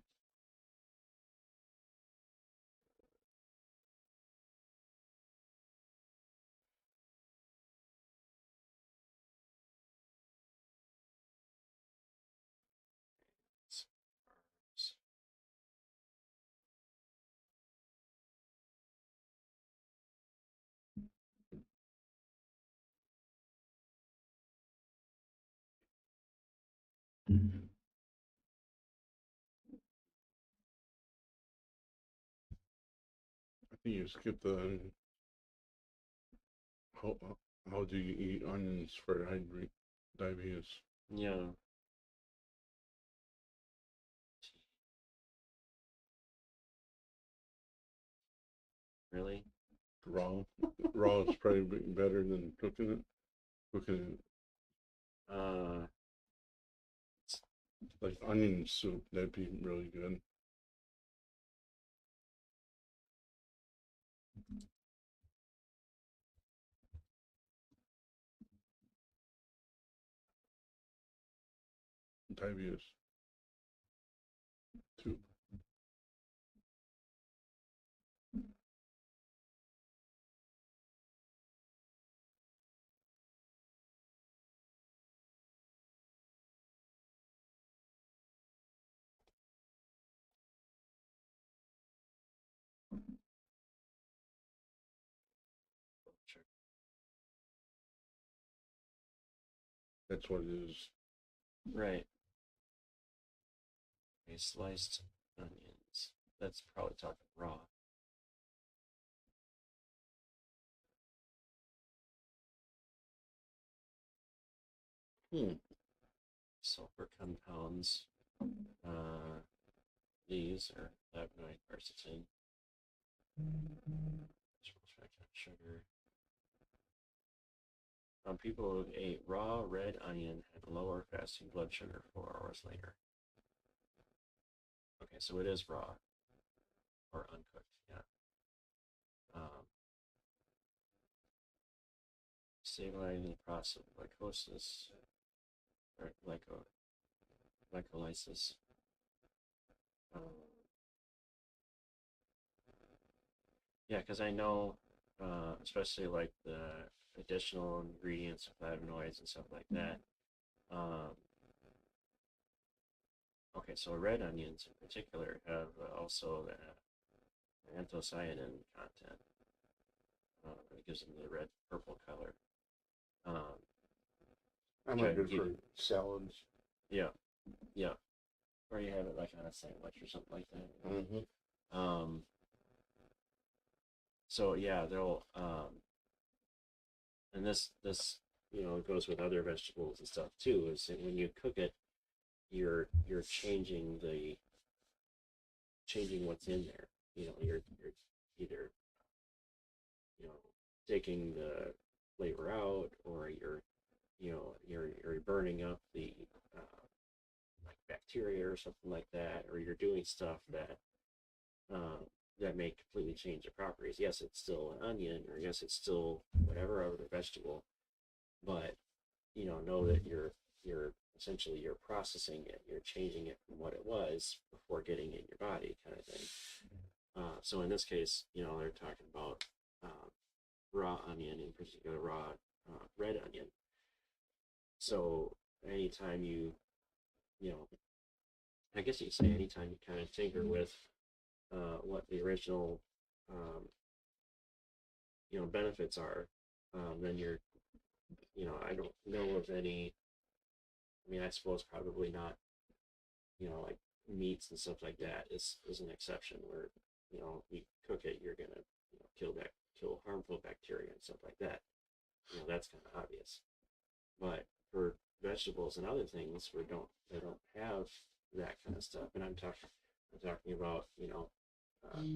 I think you skip the how do you eat onions for diabetes? Yeah. Really? Raw. Raw is probably better than cooking it. Like onion soup, that'd be really good. Diabetes soup. Sure. That's what it is. Right. Okay, sliced onions. That's probably talking raw. Hmm. sulfur compounds. Uh, these are flavonoid, quercetin, sugar. People who ate raw red onion had lower fasting blood sugar 4 hours later. Okay, so it is raw or uncooked. Yeah. Um, Stabilizing the process of glycosis or glycolysis. Um, yeah, because I know, especially like the additional ingredients of flavonoids and stuff like that. Um, okay, so red onions in particular have also the anthocyanin content. It gives them the red purple color. Um, I'm which not good for salads. Yeah, yeah. Or you have it like on a sandwich or something like that. Mm-hmm. So yeah, they'll and this goes with other vegetables and stuff too. Is that when you cook it, you're changing what's in there. You're either taking the flavor out, or you're burning up the like bacteria or something like that, or you're doing stuff uh, that may completely change the properties. Yes, it's still an onion, or yes, it's still whatever other vegetable, but know that you're essentially you're processing it, you're changing it from what it was before getting in your body, kind of thing. So in this case, they're talking about raw onion, in particular raw red onion. So anytime you know, I guess you could say anytime you kind of tinker with what the original um, benefits are, then I don't know of any. I mean, I suppose probably not. Like meats and stuff like that is an exception where you cook it, you're gonna kill harmful bacteria and stuff like that. That's kind of obvious. But for vegetables and other things, they don't have that kind of stuff. And I'm talking about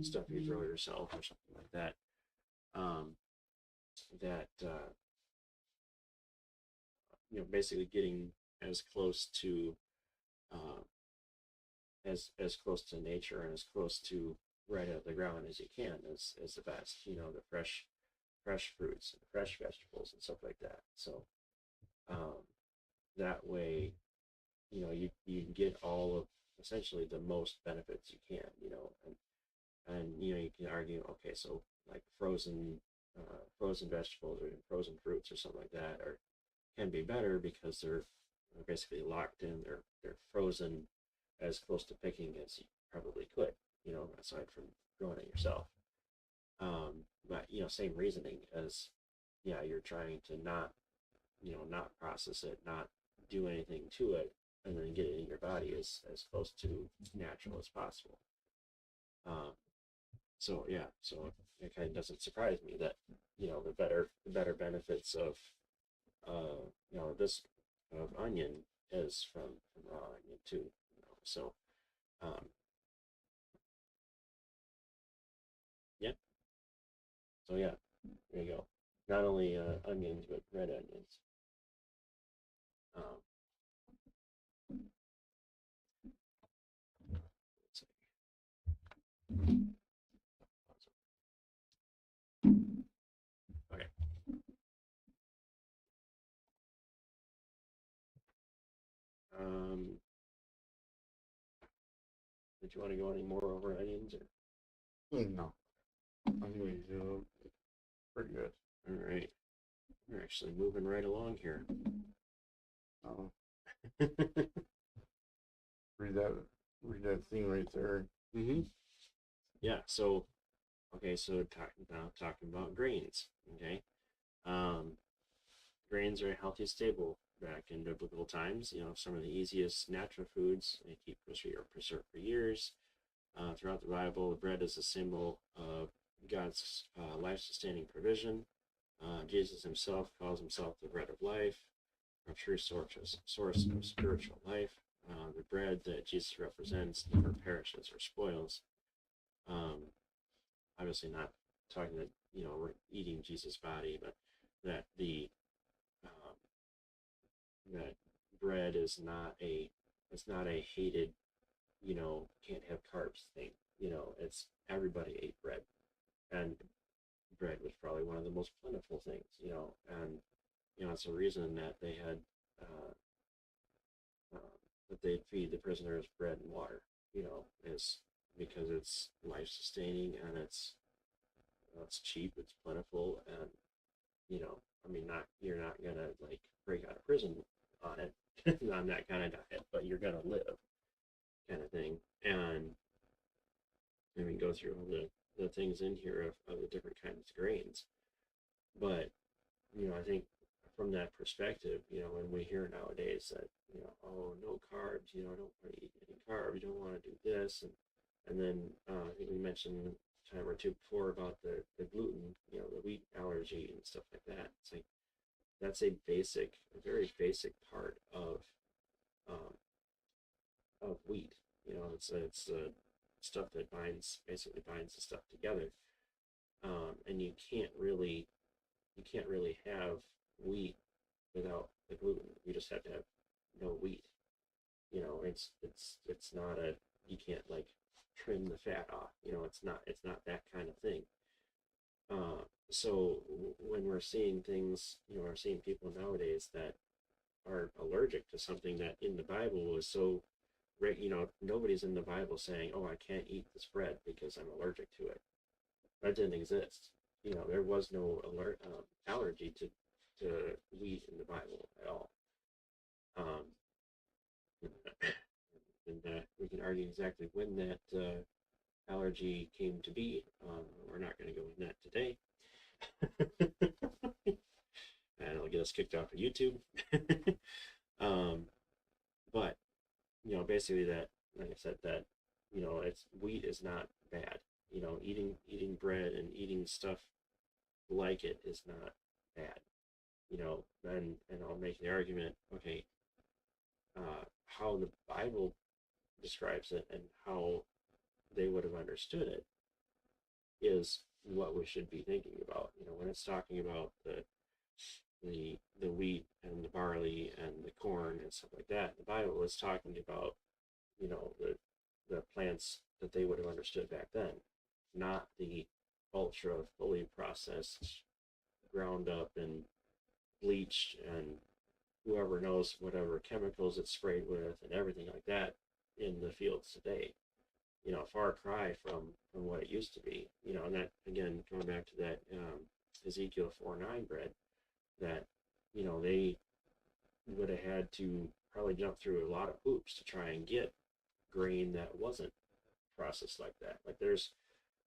stuff you grow yourself or something like that. Um, that basically getting as close to uh, as close to nature and as close to right out of the ground as you can is the best. The fresh fruits and fresh vegetables and stuff like that. So um, that way, you get all of essentially the most benefits you can. And you can argue, okay, so like frozen vegetables or frozen fruits or something like that can be better because they're basically locked in. They're frozen as close to picking as you probably could, aside from growing it yourself. But same reasoning as, yeah, you're trying to not process it, not do anything to it, and then get it in your body as close to natural as possible. So yeah, so it kind of doesn't surprise me that the better benefits of this of onion is from raw onion too. So um, yeah, so yeah, there you go. Not only onions but red onions. Um, let's see. Okay. Um, did you want to go any more over onions or? No, I think we do pretty good. All right, we're actually moving right along here. Oh, read that thing right there. Mm-hmm. Yeah. So, okay. So talking about grains. Okay. Um, Grains are a healthy staple back in biblical times. Some of the easiest natural foods they keep preserved for years. Throughout the Bible, the bread is a symbol of God's life-sustaining provision. Jesus himself calls himself the bread of life. a true source of spiritual life. The bread that Jesus represents never perishes or spoils. Um, Obviously, not talking that we're eating Jesus' body, but that the um, that bread is not a hated, can't have carbs thing. It's everybody ate bread, and bread was probably one of the most plentiful things. And it's a reason that they had uh, that they'd feed the prisoners bread and water. Is because it's life sustaining and it's cheap, it's plentiful, and I mean, not you're not gonna like break out of prison on it on that kind of diet, but you're gonna live, kind of thing. And I mean, go through all the things in here of the different kinds of grains. But I think from that perspective, when we hear nowadays that oh, no carbs, I don't want to eat any carbs, you don't want to do this, and then I think we mentioned a time or two before about the gluten, the wheat allergy and stuff like that. It's like that's a very basic part um, of wheat. It's stuff that basically binds the stuff together, and you can't really have wheat without the gluten. You just have to have no wheat. It's not a you can't like trim the fat off. It's not that kind of thing. So when we're seeing things, we're seeing people nowadays that are allergic to something that in the Bible was so right. Nobody's in the Bible saying, "Oh, I can't eat this bread because I'm allergic to it." That didn't exist. There was no allergy to wheat in the Bible at all. Um, and we can argue exactly when that allergy came to be. We're not going to go in that today. And it'll get us kicked off of YouTube. But basically that, like I said, that it's wheat is not bad. Eating bread and eating stuff like it is not bad. And I'll make the argument, okay, how the Bible describes it and how they would have understood it is what we should be thinking about. When it's talking about the wheat and the barley and the corn and stuff like that, the Bible is talking about the plants that they would have understood back then, not the ultra fully processed, ground up and bleached and whoever knows whatever chemicals it's sprayed with and everything like that in the fields today. Far cry from what it used to be. And that again, going back to that Ezekiel 4:9 bread, that they would have had to probably jump through a lot of hoops to try and get grain that wasn't processed like that. Like there's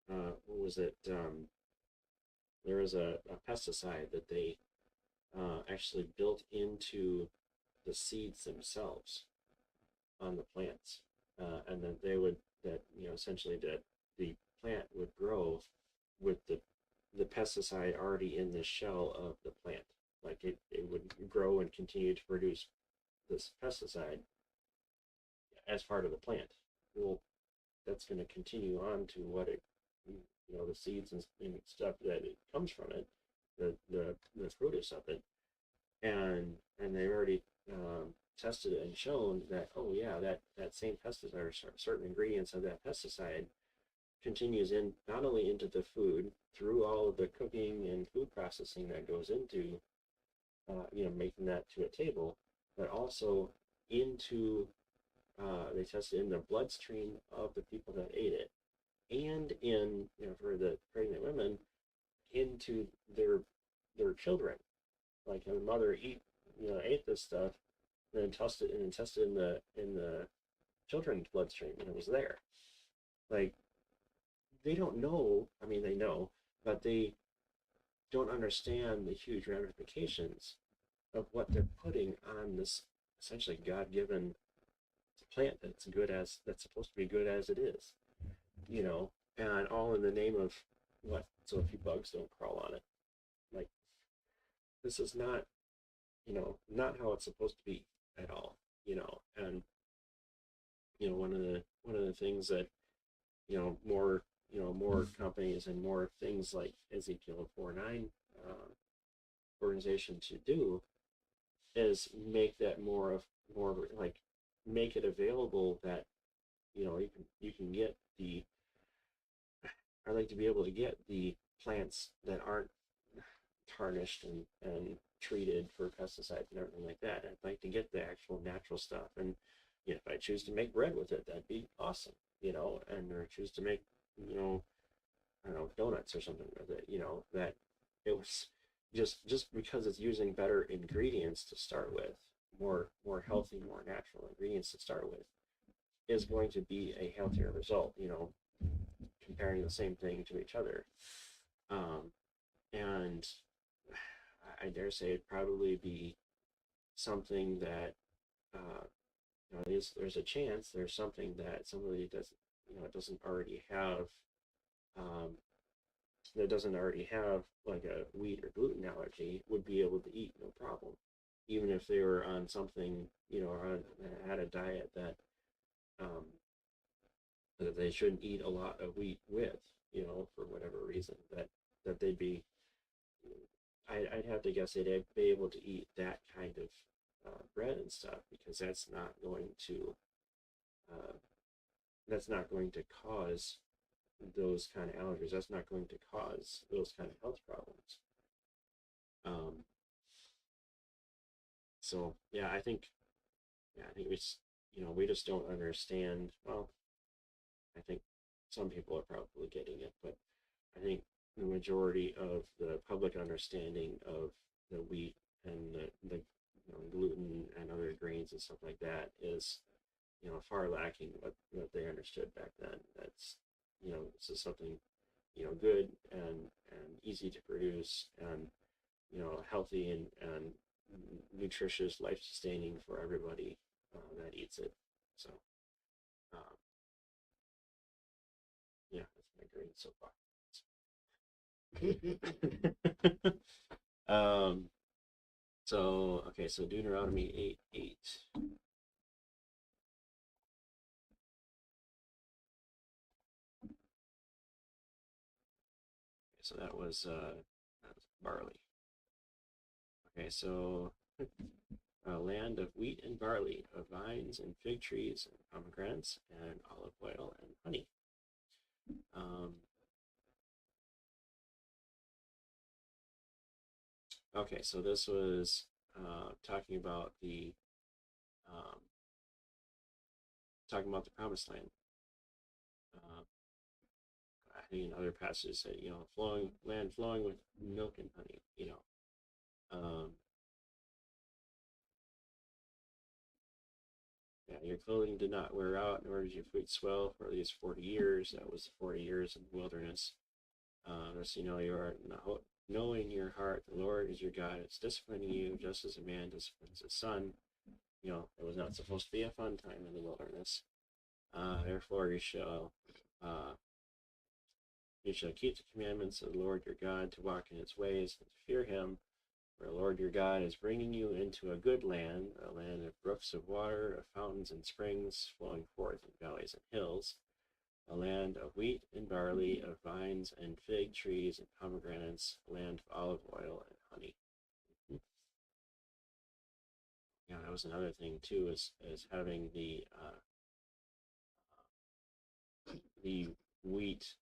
what was it? There was a pesticide that they actually built into the seeds themselves on the plants, and then essentially that the plant would grow with the pesticide already in the shell of the plant. Like it would grow and continue to produce this pesticide as part of the plant. Well, that's going to continue on to what it, the seeds and stuff that it comes from it, the produce of it, and they already tested it and shown that, oh yeah, that same pesticide or certain ingredients of that pesticide continues in not only into the food through all of the cooking and food processing that goes into making that to a table, but also into they tested in the bloodstream of the people that ate it, and in for the pregnant women into their children. Like a mother ate this stuff, and then tested in the children's bloodstream, and it was there. Like they don't know. I mean, they know, but they don't understand the huge ramifications of what they're putting on this essentially God-given plant that's supposed to be good as it is, and all in the name of what? So a few bugs don't crawl on it. Like this is not not how it's supposed to be at all. And one of the things that more companies and more things like Ezekiel 4:9 organization to do is make that more like make it available that you can get the I like to be able to get the plants that aren't tarnished and treated for pesticides and everything like that. I'd like to get the actual natural stuff, and if I choose to make bread with it, that'd be awesome, and or choose to make, I don't know, donuts or something with it, that it was just because it's using better ingredients to start with, more healthy, more natural ingredients to start with, is going to be a healthier result, comparing the same thing to each other. And I dare say it'd probably be something that there's a chance there's something that somebody doesn't already have, um, that doesn't already have like a wheat or gluten allergy would be able to eat no problem, even if they were on something, or had a diet um, that they shouldn't eat a lot of wheat with, for whatever reason, that they'd be. I'd have to guess they'd be able to eat that kind of bread and stuff, because uh, that's not going to cause those kind of allergies. That's not going to cause those kind of health problems. Um, so I think we just don't understand. Well, I think some people are probably getting it, but I think the majority of the public understanding of the wheat and the gluten and other grains and stuff like that is far lacking what they understood back then. That's this is something good and easy to produce, and healthy and nutritious, life sustaining for everybody that eats it. So um, yeah, that's my green soapbox. um, so okay, so Deuteronomy 8:8. So that was barley. Okay, so a land of wheat and barley, of vines and fig trees and pomegranates and olive oil and honey. Um, okay, so this was um, talking about the promised land. Uh, I think in other passages say, flowing land flowing with milk and honey. Um, yeah, your clothing did not wear out, nor did your food swell for these 40 years. That was the 40 years in the wilderness. Thus you know knowing your heart, the Lord is your God. It's disciplining you just as a man disciplines his son. It was not supposed to be a fun time in the wilderness. Therefore uh, you shall keep the commandments of the Lord your God, to walk in his ways and to fear him. For the Lord your God is bringing you into a good land, a land of brooks of water, of fountains and springs flowing forth in valleys and hills, a land of wheat and barley, of vines and fig trees and pomegranates, a land of olive oil and honey. Yeah, that was another thing too, is having the wheat,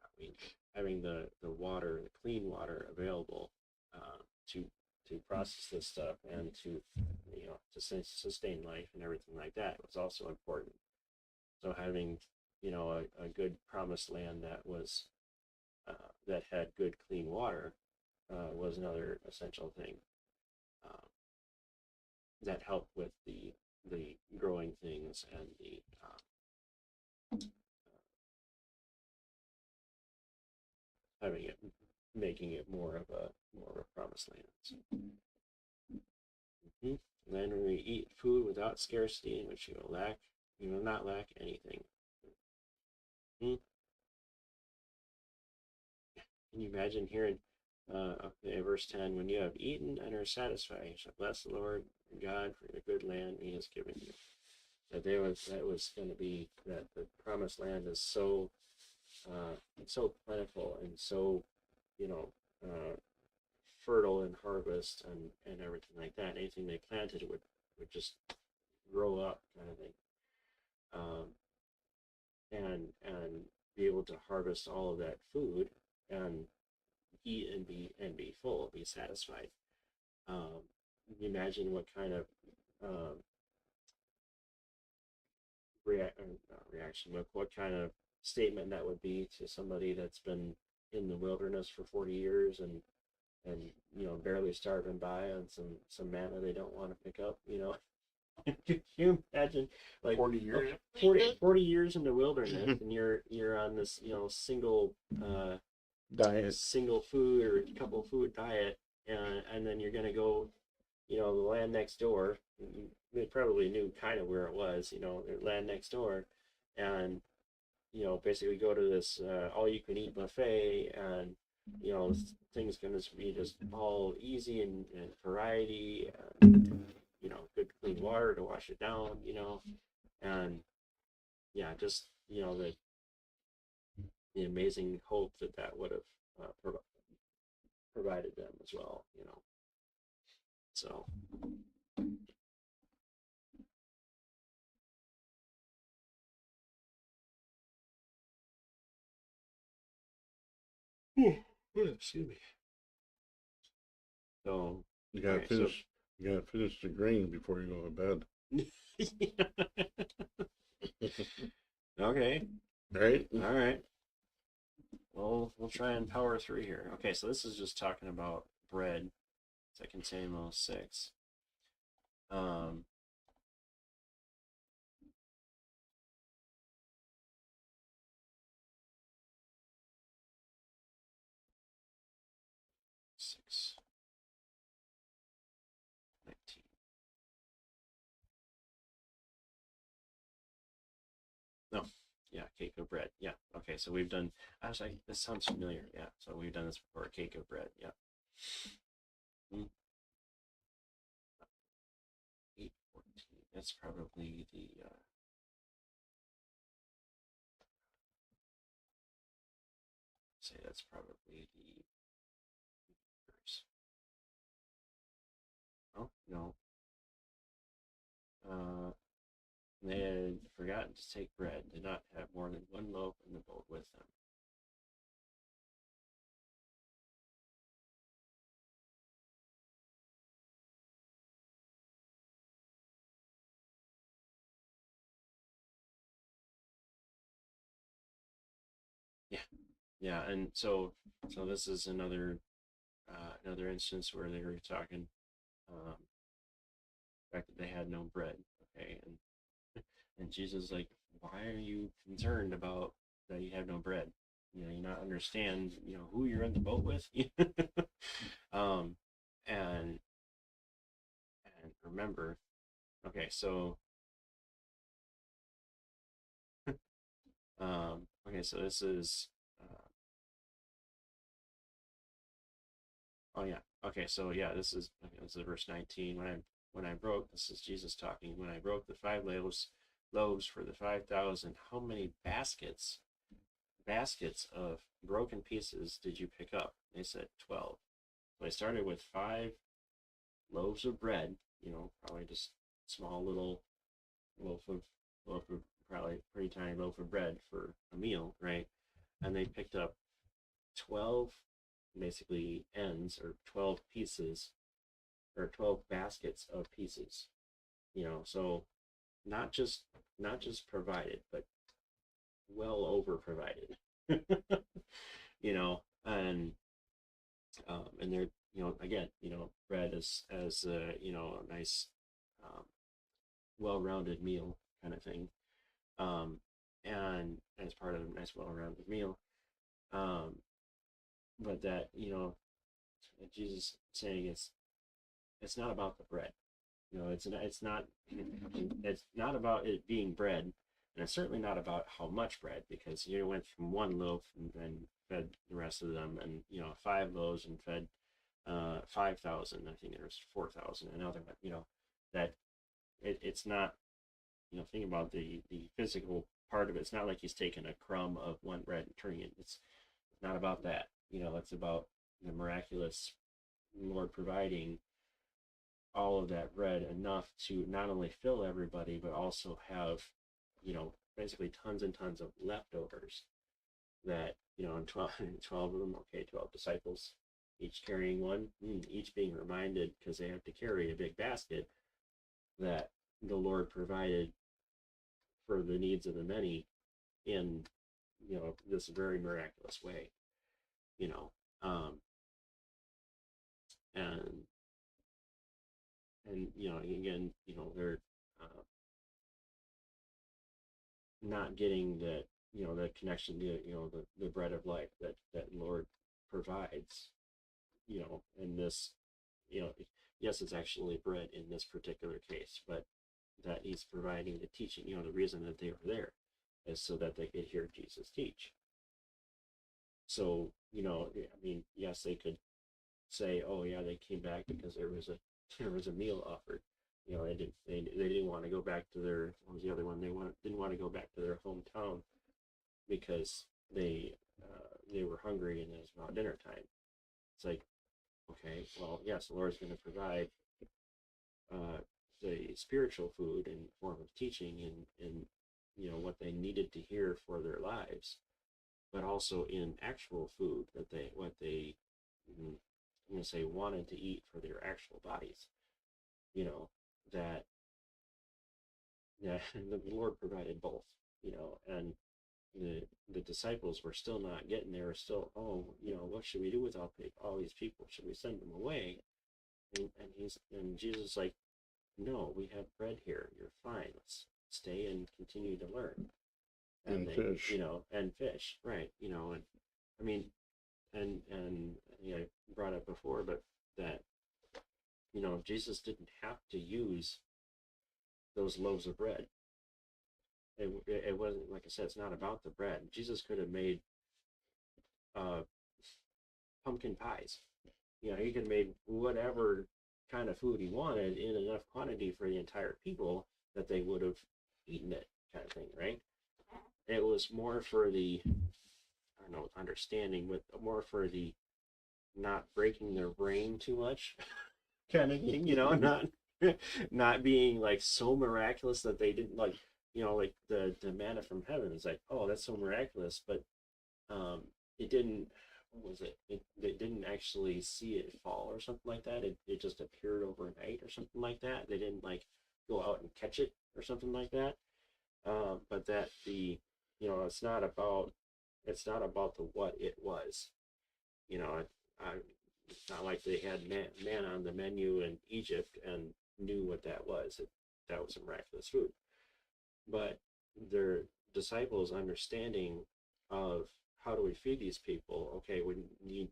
not wheat, having the water, the clean water available to process this stuff and to sustain life and everything like that was also important. So having a good promised land that had good clean water was another essential thing um, that helped with the growing things and the having it making it more of a promised land. So, land where you eat food without scarcity, in which you will not lack anything. Mm-hmm. Can you imagine hearing Okay, verse 10, when you have eaten and are satisfied, you shall bless the Lord your God for the good land he has given you. That was going to be that the promised land is so plentiful and so, you know, fertile in harvest and everything like that. Anything they planted would just grow up, kind of thing. Um, and be able to harvest all of that food and eat and be full, be satisfied. Um, Imagine what kind of um, not reaction, but what kind of statement that would be to somebody that's been in the wilderness for 40 years and barely starving by on some manna they don't want to pick up. Could you imagine, like 40 years? 40 years in the wilderness, and you're on this single Diet. single food or couple food diet, and then you're gonna go, the land next door. They probably knew kind of where it was, their land next door, and basically go to this all-you-can-eat buffet, and things gonna be just all easy and variety, and good clean water to wash it down, and yeah, just the amazing hope that would have provided them as well, So, excuse me. So, You gotta okay, finish. You gotta finish the grain before you go to bed. okay, Right? all right. Well, we'll try and power through here. Okay, so this is just talking about bread. 2 Samuel 6. Um, six 19. No, yeah, cake of bread. Yeah. Okay, so we've done. Actually, this sounds familiar. Yeah, so we've done this before. Cake of bread. Yeah. 8:14. That's probably the. Say that's probably the. Oh no. They had forgotten to take bread. Did not have more than one loaf in the boat with them. Yeah, yeah, and so this is another instance where they were talking, the fact that they had no bread. Okay, and Jesus is like, why are you concerned about that you have no bread? You not understand, who you're in the boat with. um, and and remember, okay, so okay, so this is. Oh yeah. Okay, so yeah, this is verse 19. When I broke, this is Jesus talking. When I broke the five loaves for the 5,000, how many baskets of broken pieces did you pick up? They said 12. So I started with 5 loaves of bread. Probably just small little loaf of loaf of probably pretty tiny loaf of bread for a meal, right? And they picked up 12 basically ends or 12 pieces or 12 baskets of pieces, so not just provided, but well over provided. And they're, again, bread as a nice, um, well-rounded meal kind of thing, and as part of a nice well-rounded meal, um, but that, Jesus saying it's not about the bread. It's not about it being bread. And it's certainly not about how much bread, because you went from one loaf and then fed the rest of them, and 5 loaves and fed 5,000. I think there's 4,000. Another one, that it's not, think about the physical part of it. It's not like he's taking a crumb of one bread and turning it. It's not about that. It's about the miraculous Lord providing all of that bread, enough to not only fill everybody, but also have, basically tons and tons of leftovers that, and 12, 12 of them, okay, 12 disciples, each carrying one, each being reminded, because they have to carry a big basket, that the Lord provided for the needs of the many in, this very miraculous way, you know, um, and, again, they're not getting that, the connection to, the bread of life that Lord provides, in this, yes, it's actually bread in this particular case, but that he's providing the teaching, the reason that they were there is so that they could hear Jesus teach. So, I mean, yes, they could say, oh yeah, they came back because there was a meal offered. They didn't want to go back to their, what was the other one? Didn't want to go back to their hometown because they were hungry and it was about dinner time. It's like, okay, well, yes, the Lord's going to provide the spiritual food in form of teaching and what they needed to hear for their lives, but also in actual food that what they I'm going to say wanted to eat for their actual bodies. That the Lord provided both. And the disciples were still not getting there. Still, oh, what should we do with all these people? Should we send them away? And Jesus is like, no, we have bread here. You're fine. Let's stay and continue to learn. And fish. And fish, right? And I mean, and I brought up before, but that Jesus didn't have to use those loaves of bread. It wasn't, like I said, it's not about the bread. Jesus could have made pumpkin pies. He could have made whatever kind of food he wanted in enough quantity for the entire people that they would have eaten it, kind of thing, right? It was more for the, I don't know, understanding, but more for the not breaking their brain too much kind of thing, not being like so miraculous that they didn't like, like the manna from heaven is like, oh, that's so miraculous, but it didn't, what was it? They didn't actually see it fall or something like that. It just appeared overnight or something like that. They didn't like go out and catch it or something like that. But that it's not about the what it was. It's not like they had man on the menu in Egypt and knew what that was. That was a miraculous food. But their disciples' understanding of how do we feed these people? Okay, we need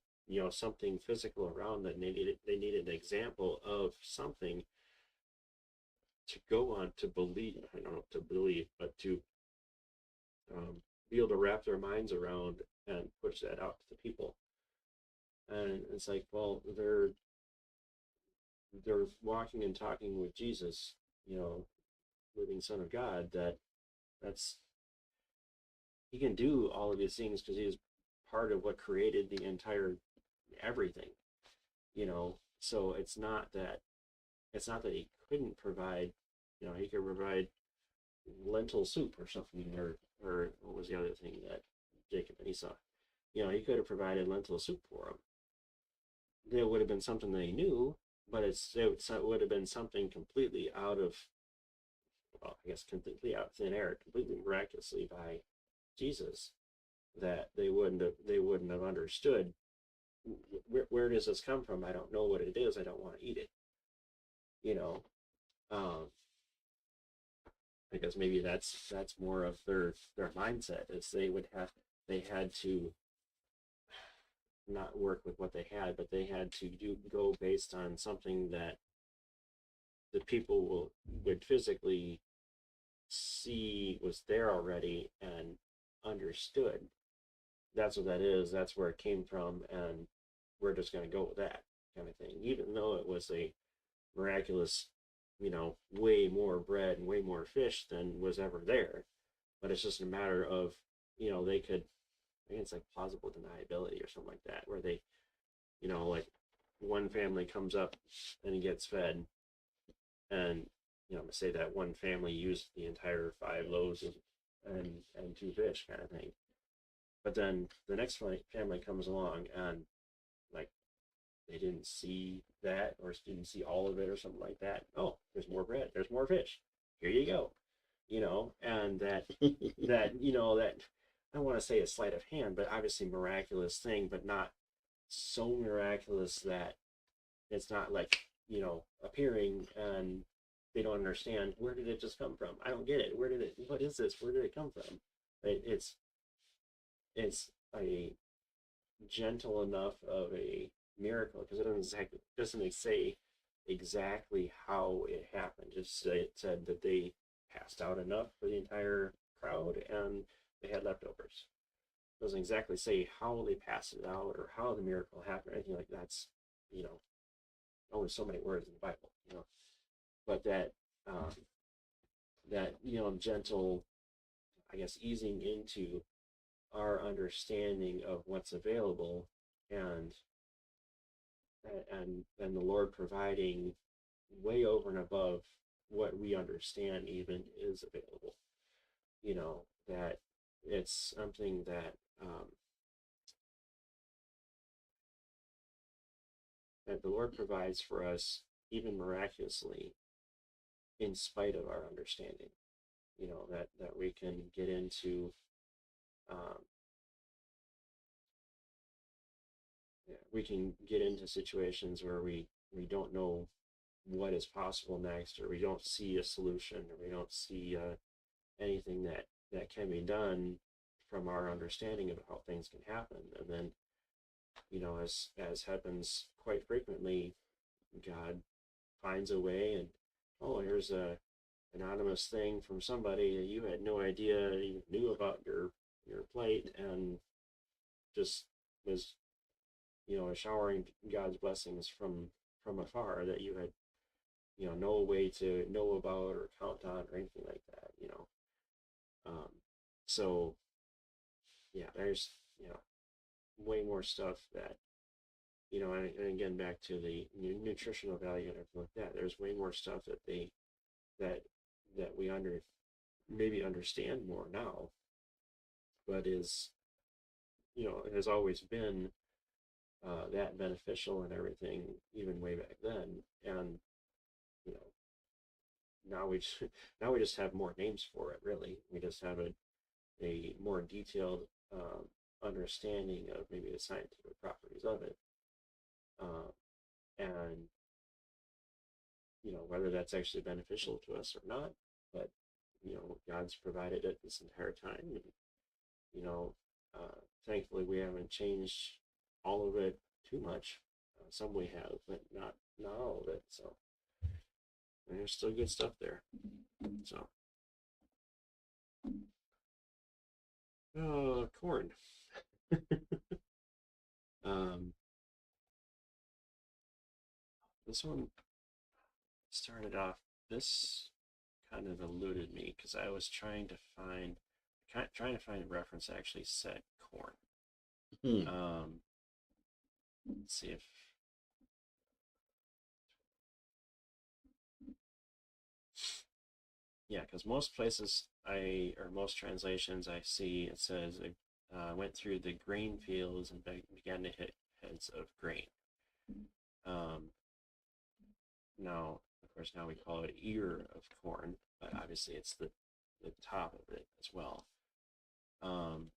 something physical around that. They needed an example of something to go on to believe. I don't know, to believe, but to be able to wrap their minds around and push that out to the people. And it's like, well, they're walking and talking with Jesus, living Son of God. That's he can do all of these things because he is part of what created the entire everything. So it's not that he couldn't provide. He could provide lentil soup or something, or what was the other thing that Jacob and Esau? He could have provided lentil soup for them. There would have been something they knew, but it would have been something completely out of, well, I guess completely out of thin air, completely miraculously by Jesus, that they wouldn't have understood. Where does this come from? I don't know what it is. I don't want to eat it. Because maybe that's more of their mindset, is they had to not work with what they had, but they had to go based on something that the people would physically was there already and understood. That's what that is. That's where it came from, and we're just going to go with that kind of thing. Even though it was a miraculous, way more bread and way more fish than was ever there, but it's just a matter of, they could, I think it's like plausible deniability or something like that, where they, like one family comes up and gets fed, and say that one family used the entire 5 loaves and 2 fish kind of thing. But then the next family comes along and like they didn't see that or didn't see all of it or something like that. Oh, there's more bread, there's more fish. Here you go. And that I don't want to say a sleight of hand, but obviously miraculous thing, but not so miraculous that it's not like, appearing and they don't understand where did it just come from. I don't get it. What is this? Where did it come from? It's a gentle enough of a miracle because it doesn't say exactly how it happened. It said that they passed out enough for the entire crowd and they had leftovers. It doesn't exactly say how they passed it out or how the miracle happened or anything like that. That's only so many words in the Bible. But that gentle, I guess, easing into our understanding of what's available, and and the Lord providing way over and above what we understand even is available. That it's something that the Lord provides for us even miraculously in spite of our understanding. That we can get into um, situations where we don't know what is possible next, or we don't see a solution, or we don't see anything that can be done from our understanding of how things can happen. And then, as happens quite frequently, God finds a way, and oh, here's a anonymous thing from somebody that you had no idea you knew about your plight, and just was showering God's blessings from afar that you had no way to know about or count on or anything like that. um, so yeah, there's way more stuff that and again back to the nutritional value and everything like that. There's way more stuff that we maybe understand more now, but is has always been that beneficial and everything even way back then. And you know now we just, now we just have more names for it. Really, we just have a more detailed understanding of maybe the scientific properties of it, uh, and whether that's actually beneficial to us or not. But God's provided it this entire time, and you know thankfully we haven't changed all of it too much. Some we have, but not all of it. So there's still good stuff there. So corn. um, this one started off. This kind of eluded me because I was trying to find a reference that actually said corn. Let's see if yeah, because most places or most translations I see it says went through the grain fields and began to hit heads of grain. Um, Now, of course, now we call it ear of corn, but obviously it's the top of it as well. Um,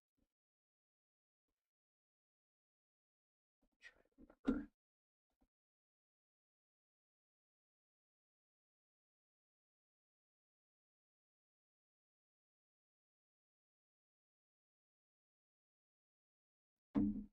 try to remember.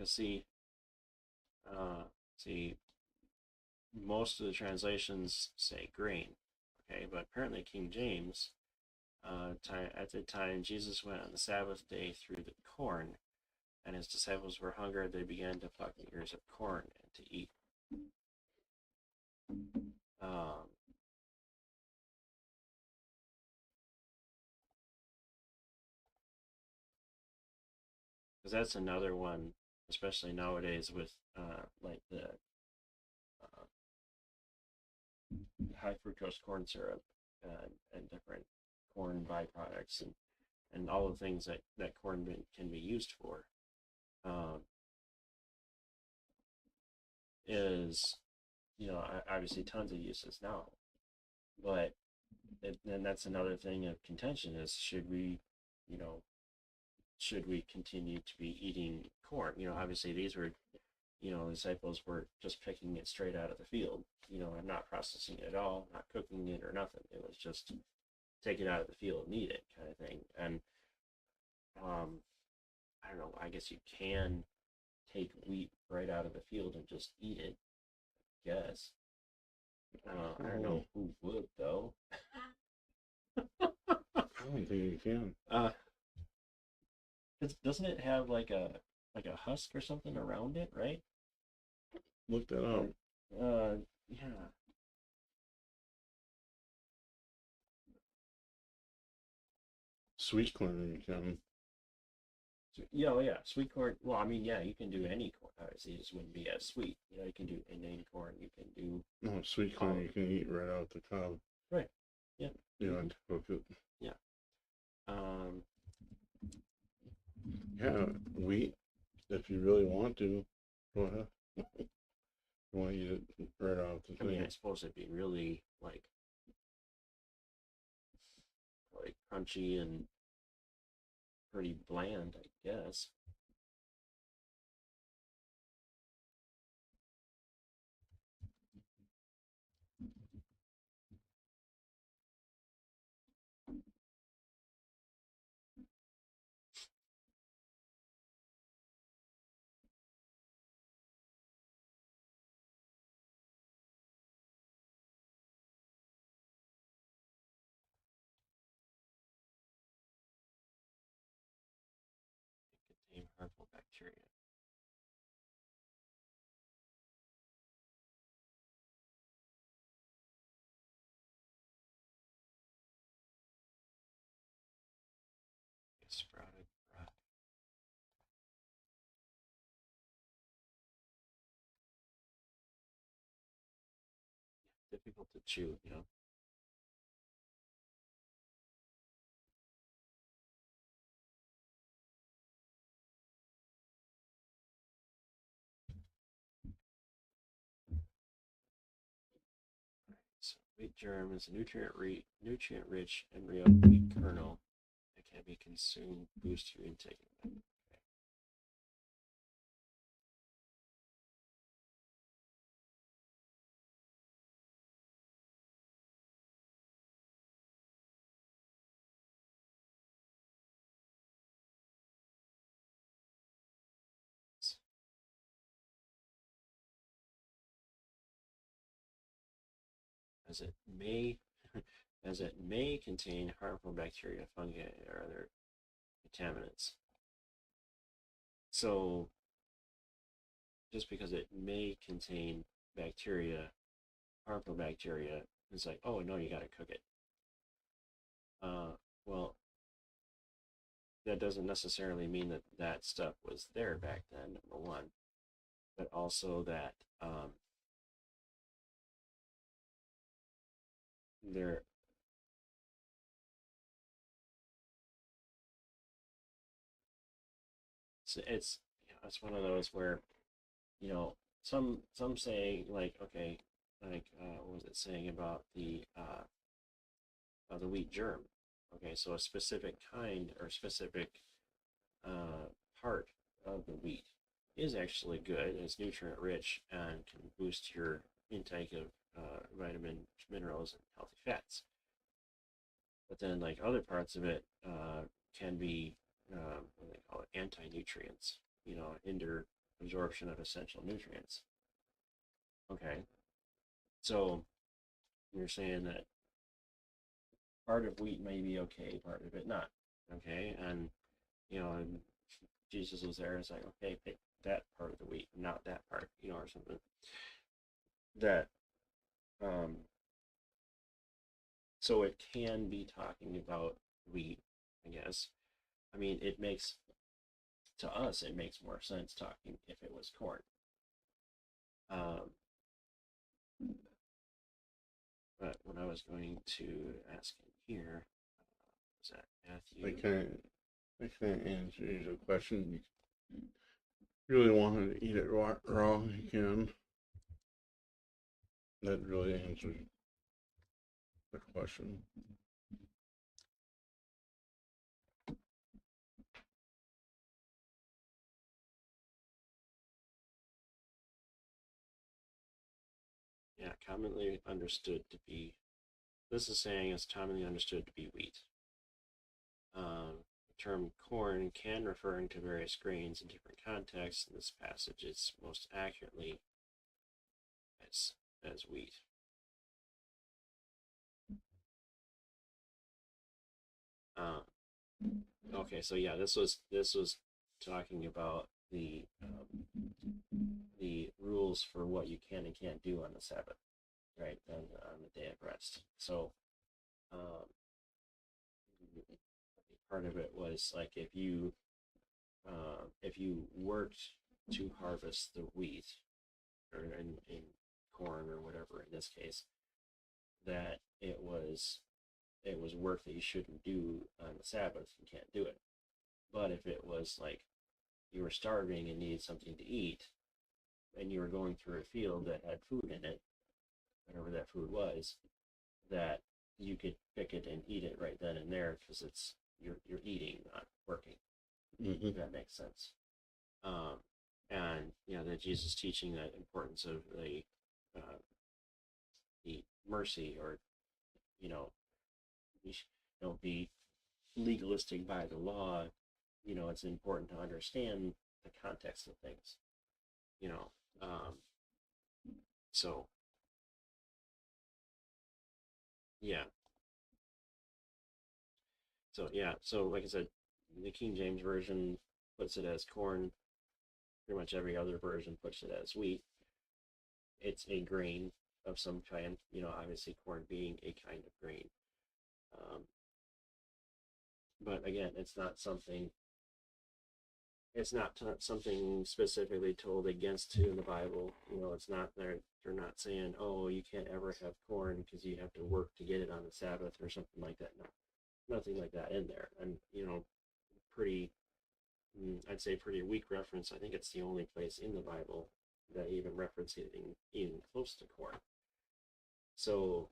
see, uh, see, most of the translations say grain, okay, but apparently King James, at the time Jesus went on the Sabbath day through the corn, and his disciples were hungry. They began to pluck the ears of corn and to eat. Um, because that's another one, especially nowadays with like the uh, high fructose corn syrup and different corn byproducts and all the things that corn can be used for. Um, is obviously tons of uses now, but and that's another thing of contention is you know should we continue to be eating corn? Obviously these were the disciples were just picking it straight out of the field, and not processing it at all, not cooking it or nothing. It was just take it out of the field and eat it kind of thing. And I don't know, I guess you can take wheat right out of the field and just eat it, I guess. I don't know who would though. I don't think you can. Doesn't it have like a husk or something around it, right? Look that up. Yeah. Sweet corn you can. Yeah, oh yeah, sweet corn. Well, I mean, yeah, you can do any corn. Obviously, it just wouldn't be as sweet. You can do Indian corn. You can do. No, sweet corn you can eat right out the cob. Right. Yeah. You don't have to cook it. Yeah. Um. Yeah, wheat. If you really want to, go ahead. You want to eat it right out the I mean, thing. I suppose it'd be really like crunchy and pretty bland, I guess. It contain harmful bacteria. Sprouted broccoli. Difficult to chew. So wheat germ is a nutrient-rich embryo wheat kernel that can be consumed, boost your intake. Okay. As it may, as it may contain harmful bacteria, fungi, or other contaminants. So, just because it may contain bacteria, harmful bacteria, it's like, oh no, you got to cook it. Well, that doesn't necessarily mean that that stuff was there back then, number one, but also that there it's one of those where some say like, okay, like what was it saying about the wheat germ? Okay, so a specific kind or specific part of the wheat is actually good. It's nutrient rich and can boost your intake of vitamin, minerals, and healthy fats. But then, like other parts of it, can be what do they call it? Anti nutrients. Hinder. absorption of essential nutrients. Okay, so you're saying that part of wheat may be okay, part of it not. Okay, and and Jesus was there and it's like, okay, pick that part of the wheat, not that part, or something. That so it can be talking about wheat, I guess. I mean, to us it makes more sense talking if it was corn. Um, but what I was going to ask in here was that Matthew. I can't answer your question. You really wanted to eat it raw, you can. That really answers the question. Yeah, commonly understood to be. This is saying is commonly understood to be wheat. The term corn can refer to various grains in different contexts. In this passage, it's most accurately as wheat. Okay, so yeah, this was talking about the rules for what you can and can't do on the Sabbath, right? On the day of rest. So part of it was like if you worked to harvest the wheat or in corn or whatever in this case, that it was work that you shouldn't do on the Sabbath. You can't do it. But if it was like you were starving and needed something to eat, and you were going through a field that had food in it, whatever that food was, that you could pick it and eat it right then and there because you're eating, not working. If that makes sense. And that Jesus teaching that importance of the mercy, or don't be legalistic by the law. It's important to understand the context of things. So yeah. So like I said, the King James version puts it as corn. Pretty much every other version puts it as wheat. It's a grain of some kind. Obviously corn being a kind of grain. But again, it's not something specifically told against in the Bible. It's not there. They're not saying, oh, you can't ever have corn because you have to work to get it on the Sabbath or something like that. No, nothing like that in there. And pretty, I'd say pretty weak reference. I think it's the only place in the Bible that even references anything even close to corn. So,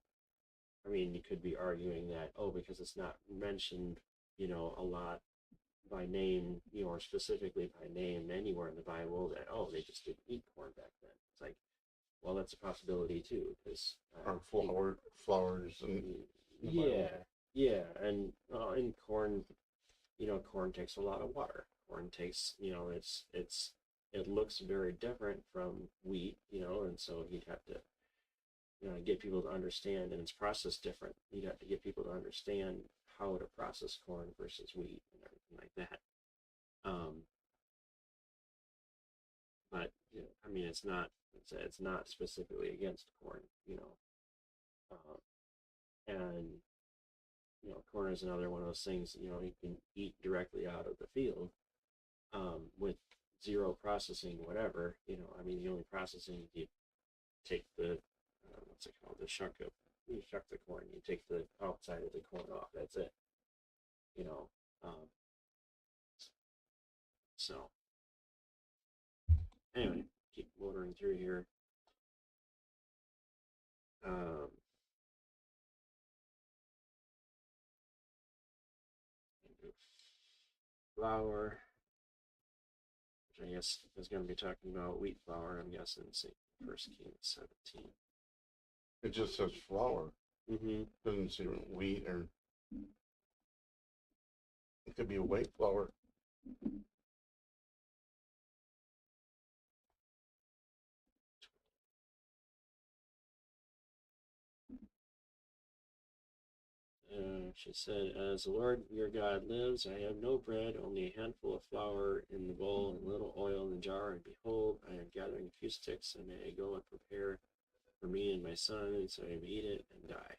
I mean, you could be arguing that, oh, because it's not mentioned, a lot by name, or specifically by name anywhere in the Bible, that, oh, they just didn't eat corn back then. It's like, well, that's a possibility too, because flowers and yeah, and in corn, corn takes a lot of water. Corn takes, it looks very different from wheat, and so you'd have to get people to understand, and it's processed different. You'd have to get people to understand how to process corn versus wheat and everything like that. But I mean, it's not specifically against corn, and corn is another one of those things you can eat directly out of the field, with zero processing, whatever. I mean, the only processing, you take the what's it called, you shuck the corn, you take the outside of the corn off. That's it. You know, so anyway, keep motoring through here. Flour, which I guess is going to be talking about wheat flour. I'm guessing. See, First Kings 17. It just says flour. Mm-hmm. Doesn't say wheat, or it could be a white flour. she said, "As the Lord your God lives, I have no bread, only a handful of flour in the bowl and a little oil in the jar. And behold, I am gathering a few sticks, and may I go and prepare for me and my son, and so I may eat it and die."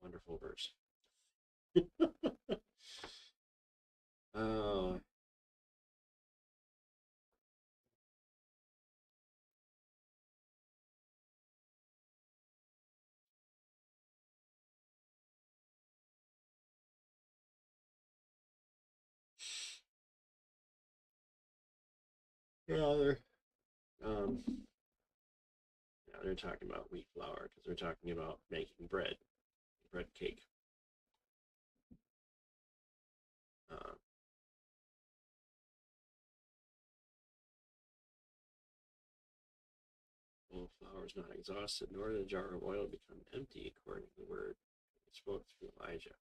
Wonderful verse. Oh, yeah, um, they're talking about wheat flour because they're talking about making bread cake. Uh, well, flour is not exhausted, nor the jar of oil become empty, according to the word he spoke through Elijah.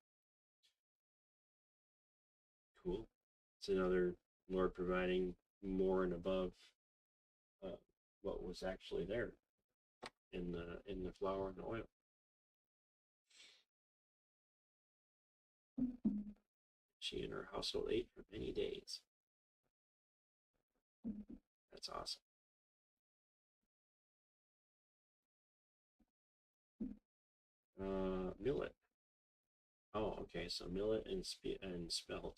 Cool. It's another Lord providing more and above uh, what was actually there in the flour and the oil. She and her household ate for many days. That's awesome. Millet. Oh, okay. So millet and spelt.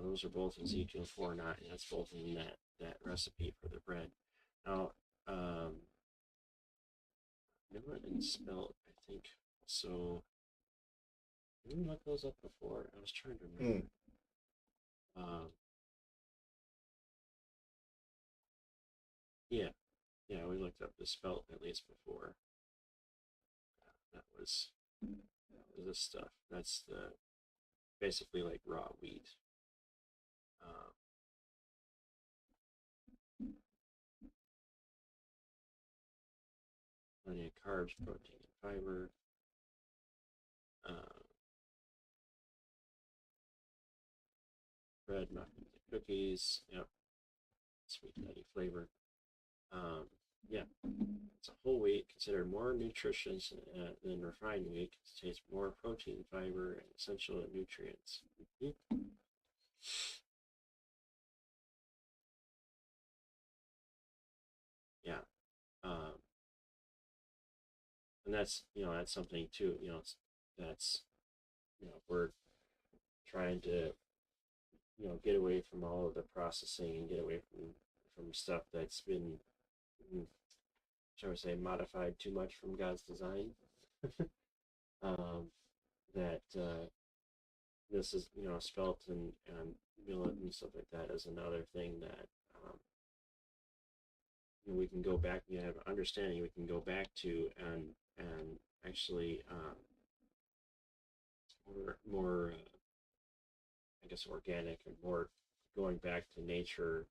Those are both Ezekiel 4:9. That's both in that recipe for the bread. Now, millet and spelt, I think. So, did we look those up before? I was trying to remember. Um, yeah, yeah, we looked up the spelt at least before. That was this stuff. That's the basically like raw wheat. Uh, Plenty of carbs, protein, and fiber. Uh, Bread, muffins, and cookies. Yep, sweet nutty flavor. Um, yeah, it's a whole wheat considered more nutritious than refined wheat. It contains more protein, fiber, and essential nutrients. Mm-hmm. Yeah, um, and that's something too. That's we're trying to get away from all of the processing and get away from stuff that's been, mm, shall we say, modified too much from God's design. um, that this is spelt and millet and stuff like that is another thing that we can go back. We have understanding we can go back to and actually more I guess organic and more going back to nature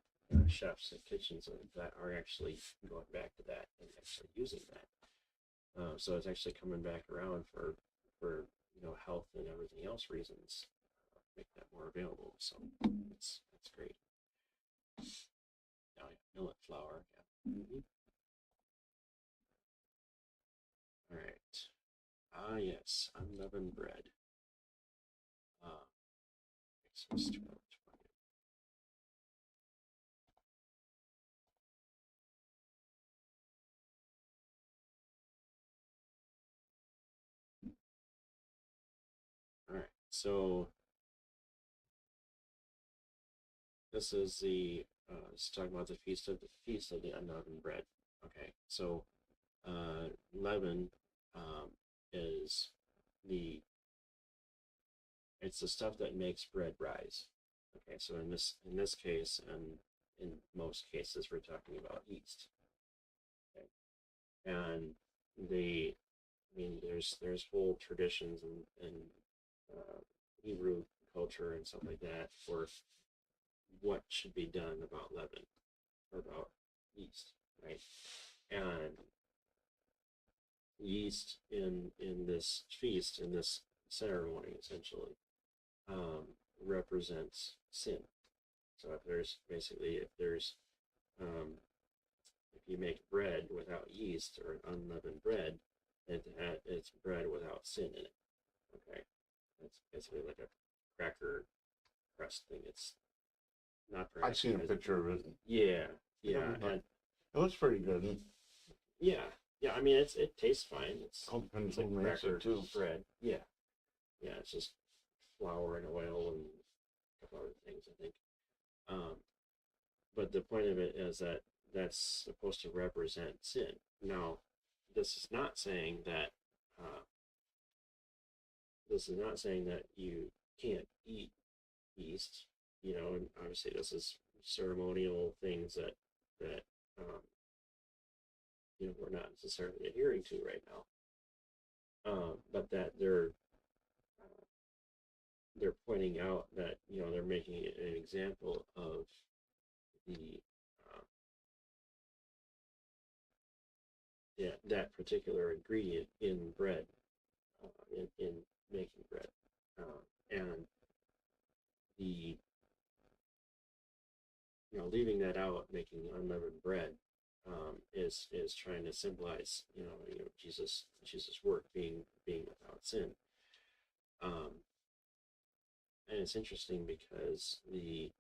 chefs and kitchens that are actually going back to that and actually using that. So it's actually coming back around for health and everything else reasons. Make that more available. So it's great. Oh yeah, millet flour. Yeah. All right. Ah yes, unleavened bread. Exodus 12:20. All right. So this is it's talking about the feast of the unleavened bread. Okay. So leaven um, is the it's the stuff that makes bread rise. Okay, so in this case, and in most cases, we're talking about yeast. Okay, and there's whole traditions in uh, Hebrew culture and stuff like that for what should be done about leaven or about yeast, right? And yeast in this feast, in this ceremony, essentially, um, represents sin. So um, if you make bread without yeast or unleavened bread, it's bread without sin in it. Okay, it's basically like a cracker crust thing. It's not very I've seen a appetizing. picture of it. Yeah, Yeah, yeah, but and it looks pretty good. yeah, yeah. I mean, it tastes fine. All depends It's like who makes cracker it too. bread. Yeah, yeah. It's just flour and oil and a couple other things, I think. Um, but the point of it is that that's supposed to represent sin. Now, this is not saying that uh, this is not saying that you can't eat yeast. You know, and obviously this is ceremonial things that um, we're not necessarily adhering to right now. But that they're pointing out that they're making an example of the yeah, that particular ingredient in bread, in making bread, and the leaving that out, making unleavened bread, is trying to symbolize Jesus' work being without sin. And it's interesting because the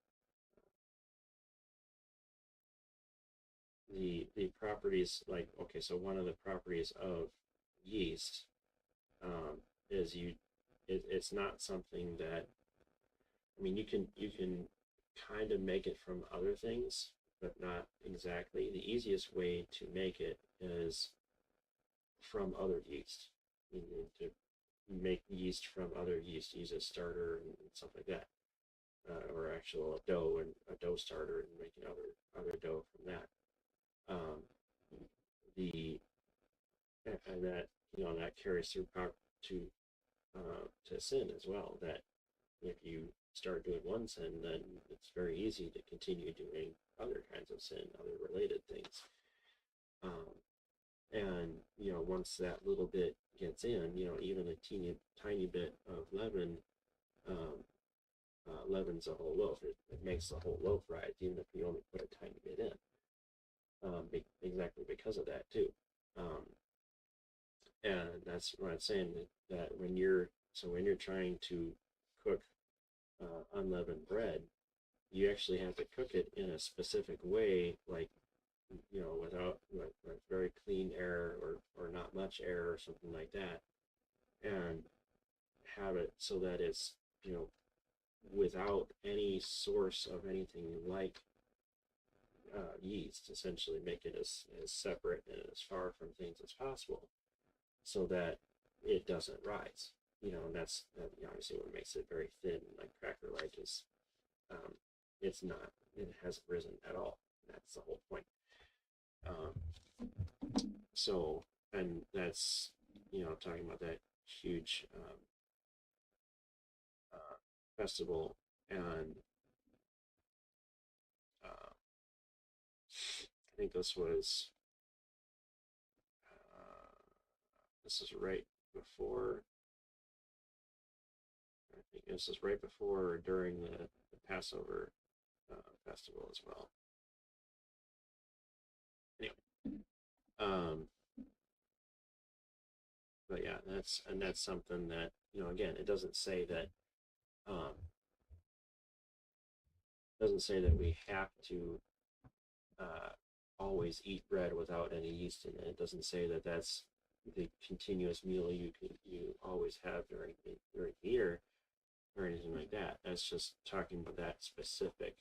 properties, like, okay, so one of the properties of yeast, is it's not something that, I mean, you can kind of make it from other things, but not exactly. The easiest way to make it is from other yeast. You need to make yeast from other yeast, use a starter and stuff like that, or actual dough and a dough starter and making other dough from that. Um, the and that that carries through to sin as well. That if you start doing one sin, then it's very easy to continue doing other kinds of sin, other related things. Um, and once that little bit gets in, even a tiny bit of leaven um, leavens a whole loaf. It makes the whole loaf rise, even if you only put a tiny bit in. Exactly because of that too. Um, and that's what I'm saying, that when you're trying to cook unleavened bread, you actually have to cook it in a specific way, like without with very clean air, or not much air or something like that, and have it so that it's without any source of anything like yeast. Essentially, make it as separate and as far from things as possible, so that it doesn't rise. And that's obviously what makes it very thin, like cracker-like, is it's not. It hasn't risen at all. That's the whole point. So, and that's talking about that huge festival, and I think this is right before. I think this is right before or during the Passover festival as well. Anyway, but yeah, that's something that again, it doesn't say that we have to always eat bread without any yeast in it. It doesn't say that that's the continuous meal you always have during the year or anything like that. That's just talking about that specific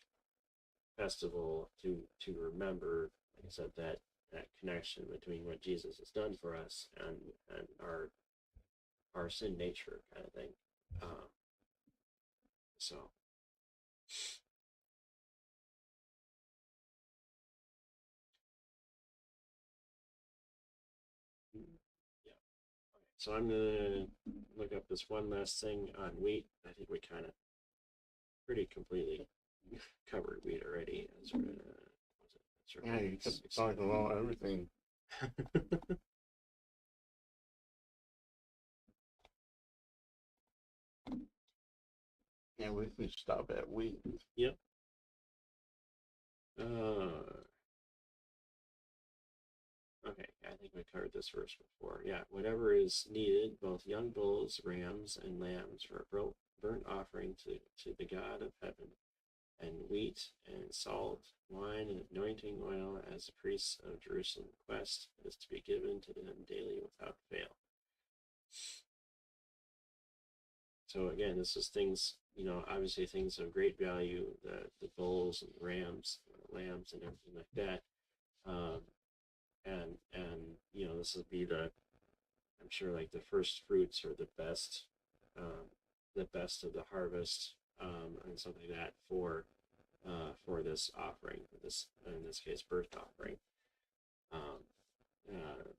festival to remember, like I said, that connection between what Jesus has done for us and our sin nature, kind of thing. So yeah. Okay. So I'm gonna look up this one last thing on wheat. I think we kind of pretty completely covered wheat already. Yeah, you kept talking about everything. Yeah, we can stop at wheat. Yep. Okay, I think we covered this verse before. Yeah, whatever is needed, both young bulls, rams, and lambs for a burnt offering to the God of heaven, and wheat and salt, wine and anointing oil, as the priests of Jerusalem request, is to be given to them daily without fail. So again, this is things, obviously things of great value, the bulls and the rams, lambs, and everything like that. And this would be I'm sure like the first fruits or the best of the harvest, and something like that for this offering, this in this case birth offering, um, uh,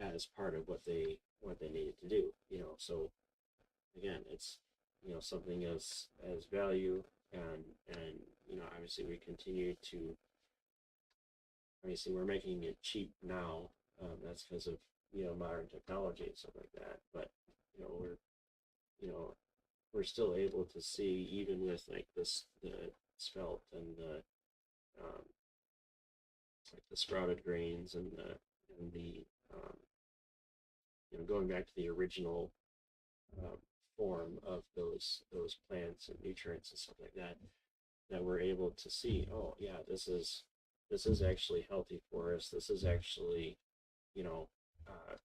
as part of what they needed to do. So again, it's something as value, and obviously we continue to, obviously we're making it cheap now. That's because of modern technology and stuff like that. But we're you know we're still able to see, even with like the spelt and um, like the sprouted grains and the um, going back to the original um, form of those plants and nutrients and stuff like that, that we're able to see, oh yeah, this is actually healthy for us. This is actually you know uh,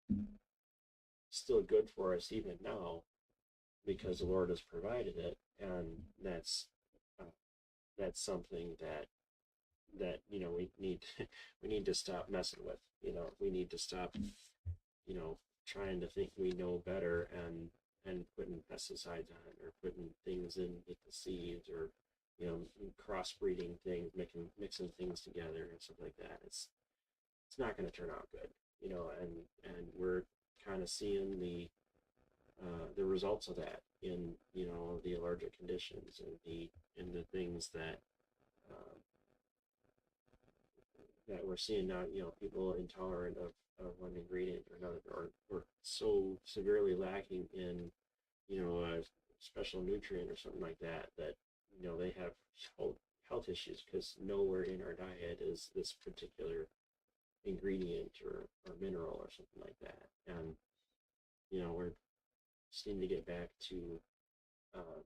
still good for us even now, because the Lord has provided it. And uh, that's something that we need we need to stop messing with. We need to stop trying to think we know better, and putting pesticides on it, or putting things in with the seeds, or crossbreeding things, mixing things together and stuff like that. It's not going to turn out good. And we're kind of seeing the results of that in the allergic conditions, and the things uh, that we're seeing now. People intolerant of one ingredient or another, or so severely lacking in a special nutrient or something like that, that they have health issues, because nowhere in our diet is this particular ingredient or mineral or something like that. And we're just need to uh,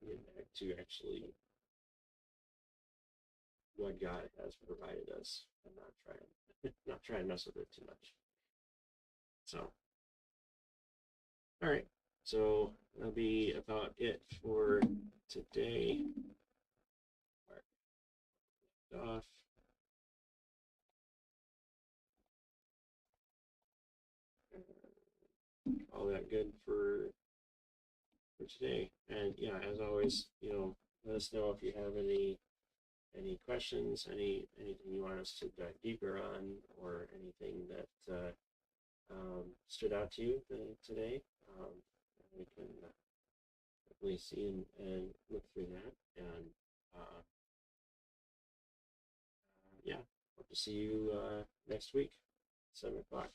get back to actually what God has provided us, and not try and mess with it too much. So, all right. So that'll be about it for today. Off. All that good for today. And yeah, as always, let us know if you have any questions, anything you want us to dive deeper on, or anything that stood out to you today. We can definitely see and look through that. And yeah, hope to see you next week, 7 o'clock.